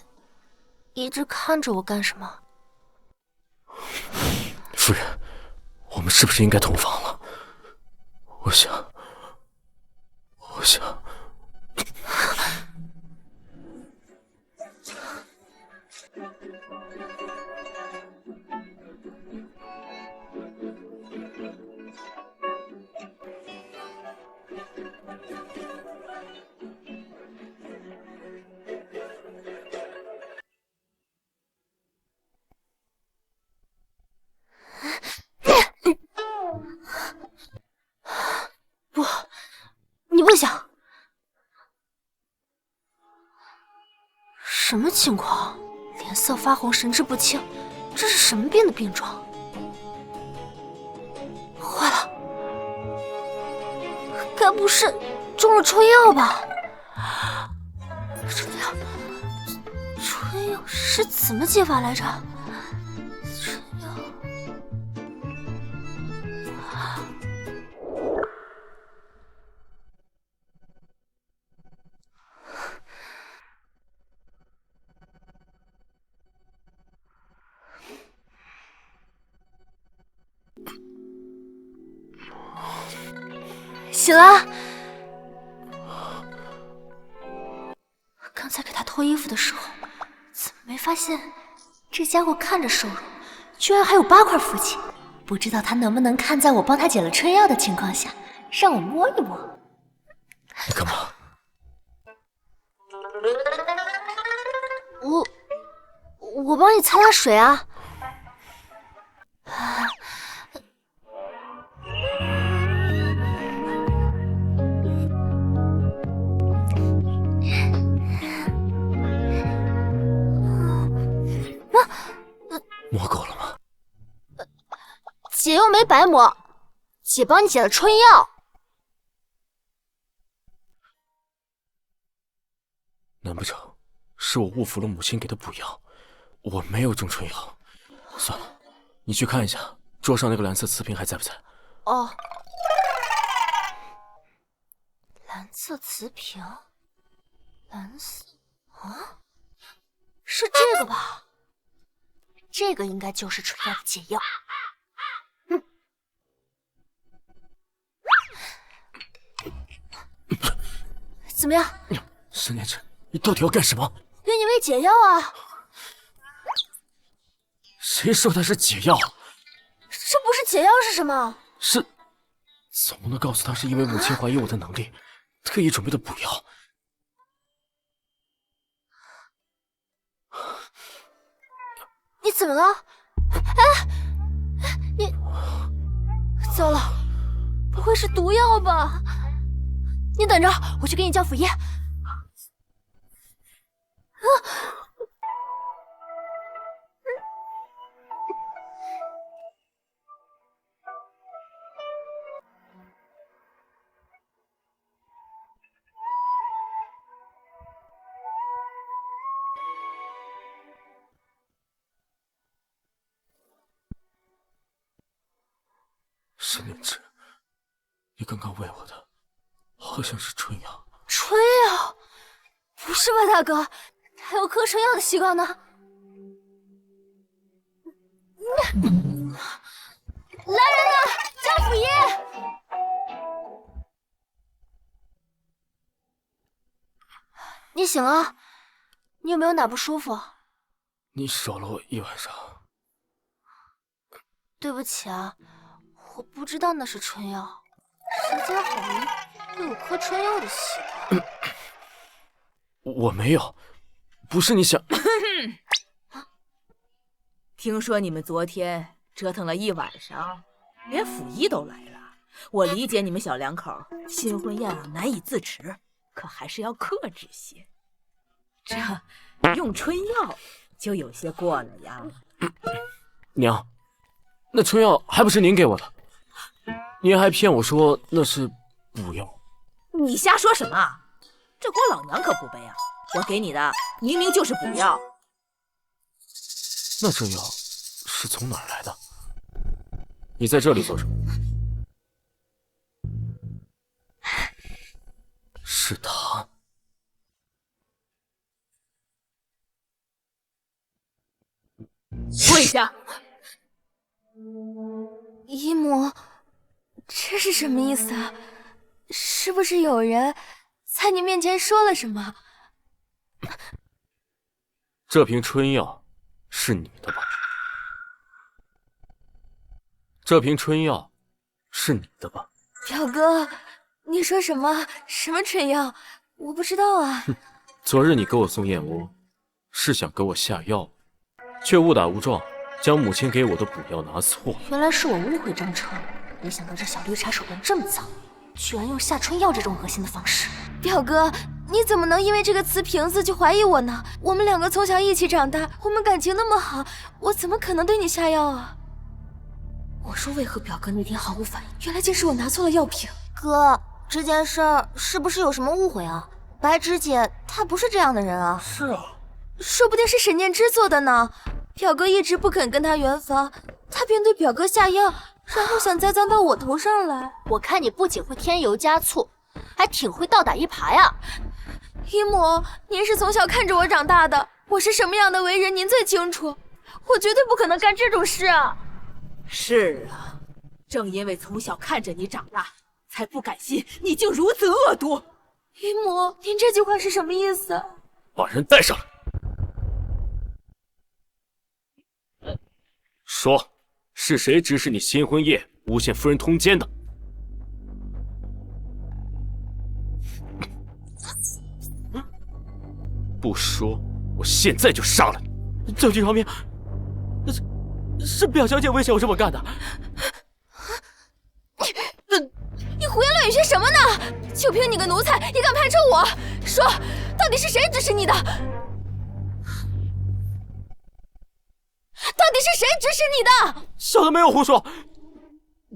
一直看着我干什么？夫人，我们是不是应该同房了？我想。不，你不想。什么情况？脸色发红，神志不清，这是什么病的病状？坏了，该不是中了春药吧？春药是怎么解法来着？春药。醒了。刚才给他脱衣服的时候，怎么没发现这家伙看着瘦弱，居然还有8块腹肌？不知道他能不能看在我帮他解了春药的情况下，让我摸一摸。你干嘛？我帮你擦擦水啊。摸够了吗？姐又没白摸，姐帮你解了春药。难不成是我误服了母亲给的补药？我没有中春药。算了，你去看一下桌上那个蓝色瓷瓶还在不在？哦，蓝色瓷瓶，蓝色啊，是这个吧？这个应该就是春药的解药。怎么样？沈念之，你到底要干什么？给你喂解药啊！谁说它是解药？这不是解药是什么？是，总不能告诉他是因为母亲怀疑我的能力，特意准备的补药。你怎么了？哎，你糟了，不会是毒药吧？你等着，我去给你叫府医。沈念之，你刚刚喂我的好像是春药。春药？不是吧，大哥，他有嗑春药的习惯呢。来人了，叫府医！你醒了？你有没有哪不舒服？你守了我一晚上，对不起啊，我不知道那是春药。时间好了，都有嗑春药的习惯。我没有，不是你想。听说你们昨天折腾了一晚上，连府医都来了。我理解你们小两口新婚宴啊难以自持，可还是要克制些。这用春药就有些过了呀。娘，那春药还不是您给我的？您还骗我说那是补药。你瞎说什么？这锅老娘可不背啊！我给你的明明就是补药。那这药是从哪儿来的？你在这里做什么？是他。跪下！姨母，这是什么意思啊？是不是有人在你面前说了什么？这瓶春药是你的吧？这瓶春药是你的吧？表哥，你说什么？什么春药？我不知道啊。昨日你给我送燕窝，是想给我下药，却误打误撞将母亲给我的补药拿错了。原来是我误会张彻了，没想到这小绿茶手段这么脏，居然用下春药这种恶心的方式。表哥，你怎么能因为这个瓷瓶子就怀疑我呢？我们两个从小一起长大，我们感情那么好，我怎么可能对你下药啊？我说为何表哥那天毫无反应，原来竟是我拿错了药瓶。哥，这件事儿是不是有什么误会啊？白芷姐她不是这样的人啊。是啊，说不定是沈念之做的呢。表哥一直不肯跟他圆房，他便对表哥下药，然后想栽赃到我头上来。我看你不仅会添油加醋，还挺会倒打一耙呀。姨母，您是从小看着我长大的，我是什么样的为人您最清楚，我绝对不可能干这种事啊。是啊，正因为从小看着你长大，才不甘心你竟如此恶毒。姨母，您这句话是什么意思？把人带上来。说，是谁指使你新婚夜诬陷夫人通奸的？不说，我现在就杀了你！将军饶命，是表小姐威胁我这么干的。你胡言乱语些什么呢？就凭你个奴才也敢排斥我？说，到底是谁指使你的？到底是谁指使你的？小的没有胡说，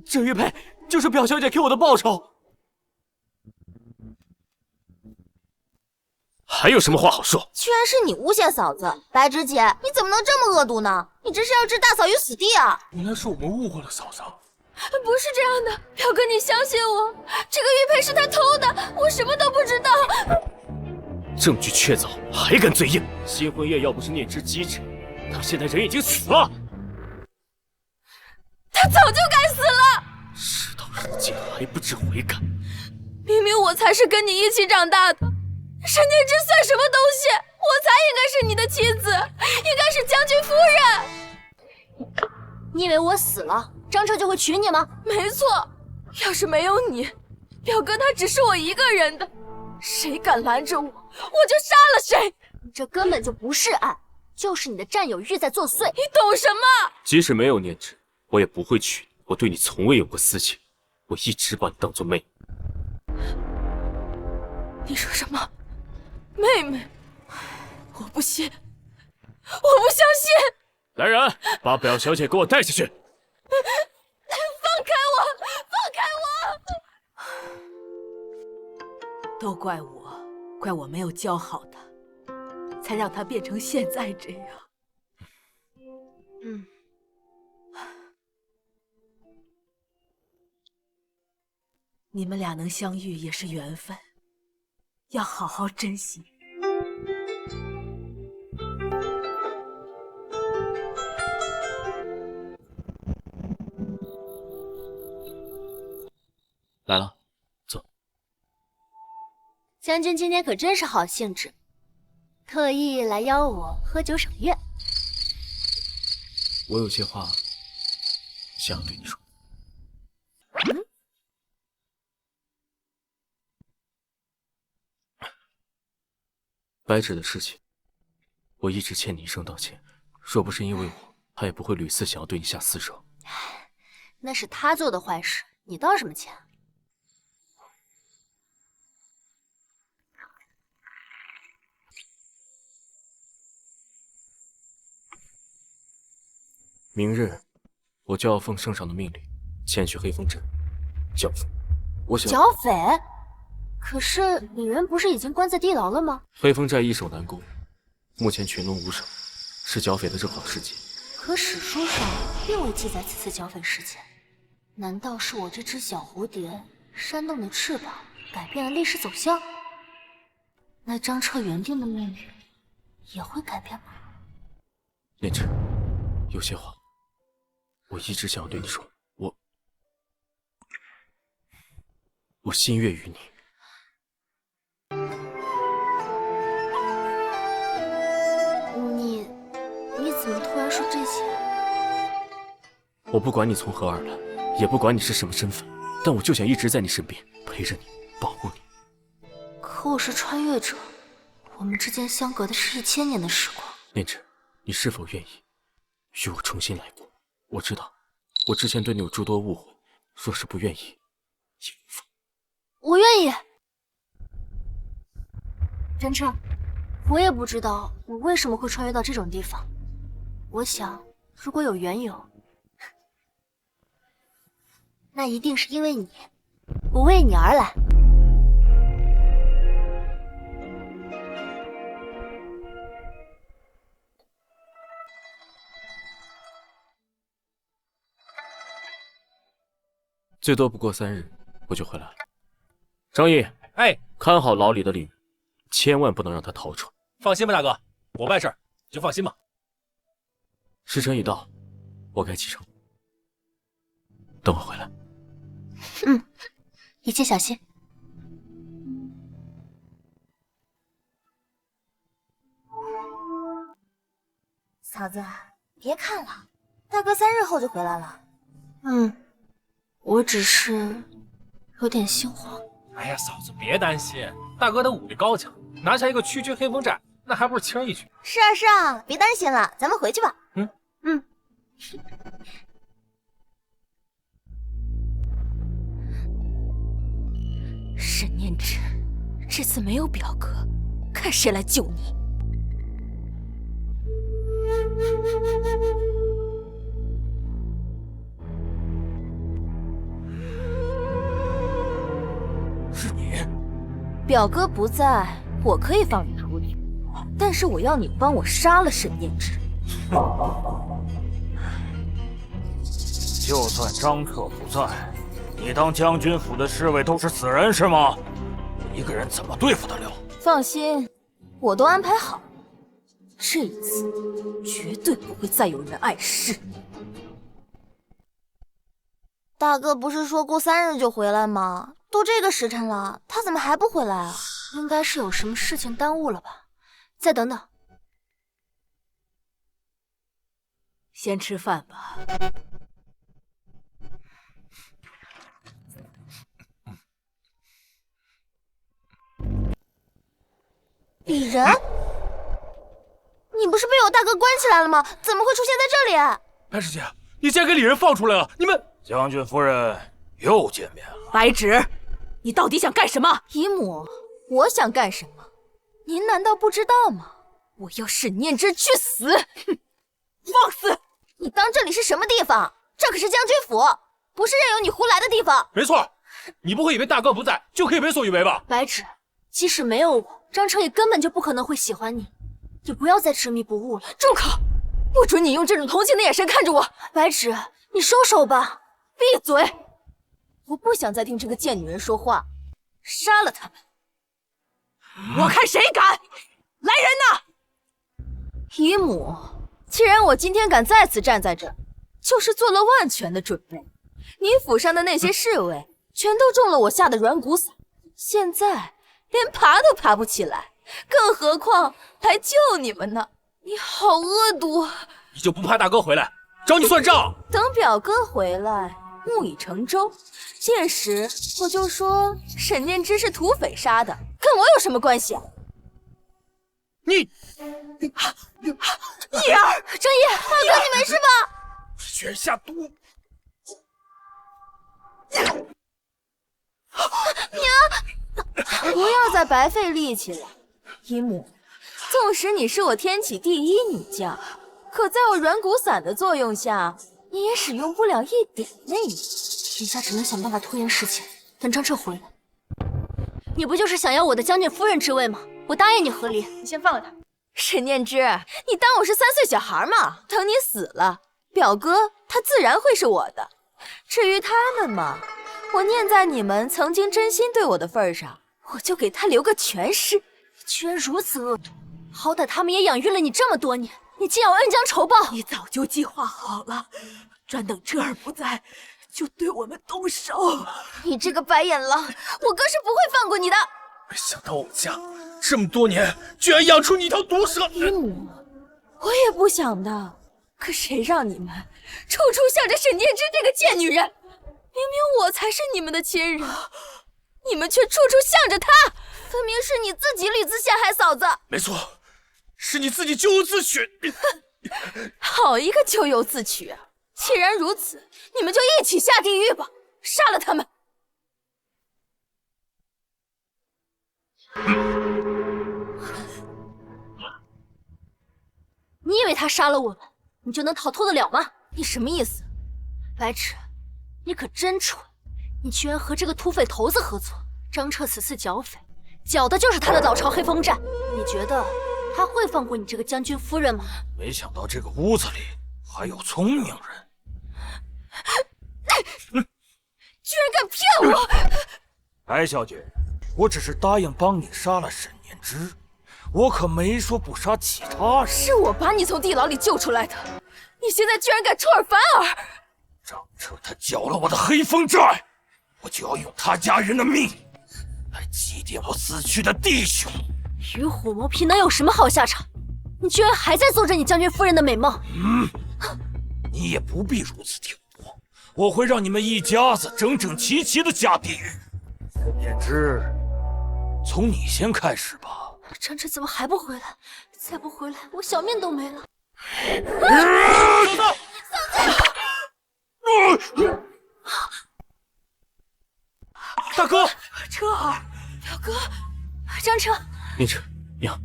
这玉佩就是表小姐给我的报酬。还有什么话好说？居然是你诬陷嫂子，白芷姐，你怎么能这么恶毒呢？你这是要置大嫂于死地啊！原来是我们误会了嫂嫂。不是这样的，表哥，你相信我，这个玉佩是他偷的，我什么都不知道。证据确凿，还敢嘴硬？新婚夜要不是念之机智，他现在人已经死了。他早就该死了。事到如今还不知悔改，明明我才是跟你一起长大的，沈念之算什么东西？我才应该是你的妻子，应该是将军夫人。你以为我死了，张彻就会娶你吗？没错，要是没有你，表哥他只是我一个人的，谁敢拦着我，我就杀了谁。你这根本就不是爱，就是你的占有欲在作祟。你懂什么？即使没有念之，我也不会娶你。我对你从未有过私情，我一直把你当作妹。你说什么？妹妹？我不信，我不相信！来人，把表小姐给我带下去！放开我！放开我！都怪我，怪我没有教好她，才让她变成现在这样。你们俩能相遇也是缘分，要好好珍惜。来了，坐。将军今天可真是好兴致，特意来邀我喝酒赏月。我有些话想要对你说。白芷的事情，我一直欠你一声道歉。若不是因为我，他也不会屡次想要对你下死手。那是他做的坏事，你道什么歉？明日，我就要奉圣上的命令，前去黑风镇剿匪。我想剿匪？可是李仁不是已经关在地牢了吗？黑风寨易守难攻，目前群龙无首，是剿匪的正好时机。可史书上并未记载此次剿匪事件，难道是我这只小蝴蝶扇动的翅膀改变了历史走向？那张彻原定的命运也会改变吗？念之，有些话我一直想要对你说，我心悦于你。你怎么突然说这些？我不管你从何而来，也不管你是什么身份，但我就想一直在你身边，陪着你，保护你。可我是穿越者，我们之间相隔的是1000年的时光。念之，你是否愿意与我重新来过？我知道，我之前对你有诸多误会，若是不愿意，也无妨。我愿意。真彻，我也不知道我为什么会穿越到这种地方。我想，如果有缘由，那一定是因为你，我为你而来。最多不过3日，我就回来了。张毅，哎，看好牢里的李仁，千万不能让他逃出。放心吧，大哥，我办事你就放心吧。时辰已到，我该启程。等我回来。一切小心。嫂子，别看了，大哥3日后就回来了。我只是有点心慌。哎呀，嫂子别担心，大哥的武力高强，拿下一个区区黑风寨，那还不是轻而易举？是啊是啊，别担心了，咱们回去吧。沈念之，这次没有表哥，看谁来救你！是你？表哥不在，我可以放你出去，但是我要你帮我杀了沈念之。就算张彻不在，你当将军府的侍卫都是死人是吗？一个人怎么对付得了？放心，我都安排好了，这一次绝对不会再有人碍事。大哥不是说过3日就回来吗？都这个时辰了，他怎么还不回来啊？应该是有什么事情耽误了吧？再等等。先吃饭吧。李仁，你不是被我大哥关起来了吗？怎么会出现在这里？白师姐，你竟然给李仁放出来了！你们将军夫人又见面了。白芷，你到底想干什么？姨母，我想干什么？您难道不知道吗？我要沈念之去死！哼，放肆！你当这里是什么地方？这可是将军府，不是任由你胡来的地方。没错，你不会以为大哥不在就可以为所欲为吧？白芷，即使没有我，张彻也根本就不可能会喜欢你。你不要再执迷不悟了。住口！不准你用这种同情的眼神看着我。白芷，你收手吧。闭嘴！我不想再听这个贱女人说话。杀了他们！我看谁敢！来人呐！姨母，既然我今天敢再次站在这，就是做了万全的准备。你府上的那些侍卫全都中了我下的软骨散，现在连爬都爬不起来，更何况来救你们呢？你好恶毒！你就不怕大哥回来找你算账。等表哥回来，木已成舟。届时我就说沈念之是土匪杀的，跟我有什么关系啊？你，叶儿，张毅，大哥，你没事吧？居然下毒！不要再白费力气了，姨母。纵使你是我天启第一女将，可在我软骨散的作用下，你也使用不了一点内力。眼下只能想办法拖延事情，等张彻回来。你不就是想要我的将军夫人之位吗？我答应你合理。你先放了他。沈念之，你当我是3岁小孩吗？等你死了，表哥他自然会是我的。至于他们嘛，我念在你们曾经真心对我的份上，我就给他留个全尸。居然如此恶毒！好歹他们也养育了你这么多年，你竟要恩将仇报！你早就计划好了，专等彻儿不在，就对我们动手。你这个白眼狼，我哥是不会放过你的。没想到我们家这么多年，居然养出你一条毒蛇！姨母，我也不想的，可谁让你们处处向着沈念之这个贱女人？明明我才是你们的亲人，你们却处处向着她，分明是你自己屡次陷害嫂子。没错，是你自己咎由自取。好一个咎由自取啊！既然如此，你们就一起下地狱吧，杀了他们！你以为他杀了我们，你就能逃脱得了吗？你什么意思？白痴，你可真蠢！你居然和这个土匪头子合作。张彻此次剿匪，剿的就是他的老巢黑风寨。你觉得他会放过你这个将军夫人吗？没想到这个屋子里还有聪明人。居然敢骗我！白小姐，我只是答应帮你杀了沈念之，我可没说不杀其他人。是我把你从地牢里救出来的，你现在居然敢出尔反尔！张彻他搅了我的黑风寨，我就要用他家人的命来祭奠我死去的弟兄。与虎谋皮能有什么好下场？你居然还在做着你将军夫人的美梦！你也不必如此挑拨，我会让你们一家子整整齐齐的下地狱。沈念之，从你先开始吧。张彻怎么还不回来？再不回来，我小命都没了。大哥，彻儿，表哥，张彻，念之、娘，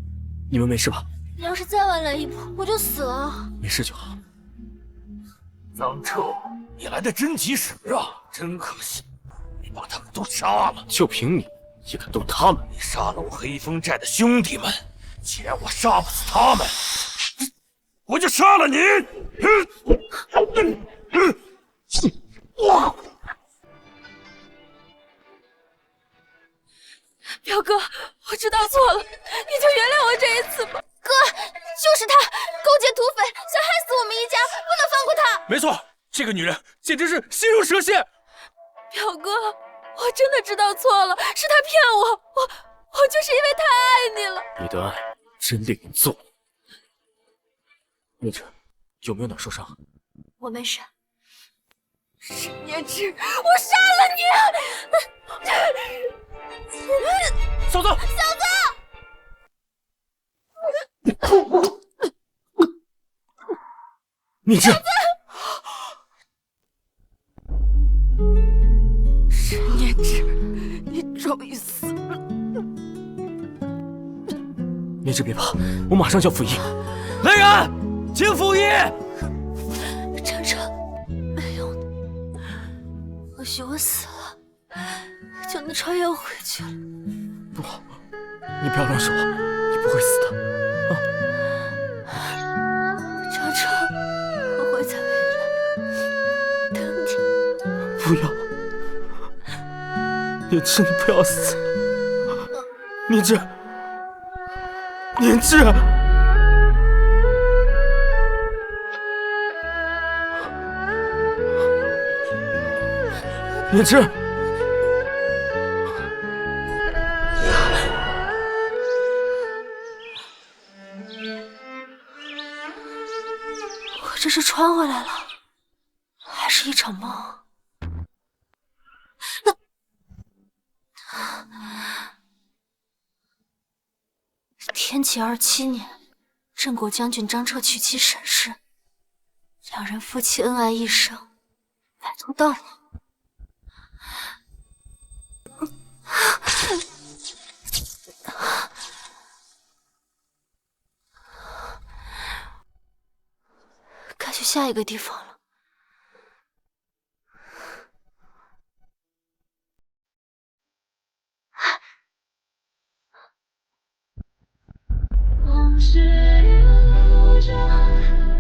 你们没事吧？你要是再晚来一步，我就死了。没事就好。张彻，你来的真及时啊！真可惜，你把他们都杀了。就凭你，也敢动他们？你杀了我黑风寨的兄弟们，既然我杀不死他们，我就杀了你！表哥，我知道错了，你就原谅我这一次吧。哥，就是他，勾结土匪，想害死我们一家，不能放过他。没错，这个女人简直是心如蛇蝎。表哥，我真的知道错了，是他骗我，我就是因为太爱你了。你的爱真令人作呕。念之，有没有哪受伤？我没事。沈念之，我杀了你！嫂子，嫂子！念之，沈念之，你终于死了。念之别怕，我马上就要服役。来人，请服役！张彻，没用的，或许我死了就能穿越回去了。不，你不要乱说，你不会死的。张彻，我会再回来等你。不要，念之，你不要死！念之，念之，念之。我这是穿回来了。是一场梦。天启27年，镇国将军张彻娶妻沈氏，两人夫妻恩爱一生，白头到老。该去下一个地方了。往事悠长。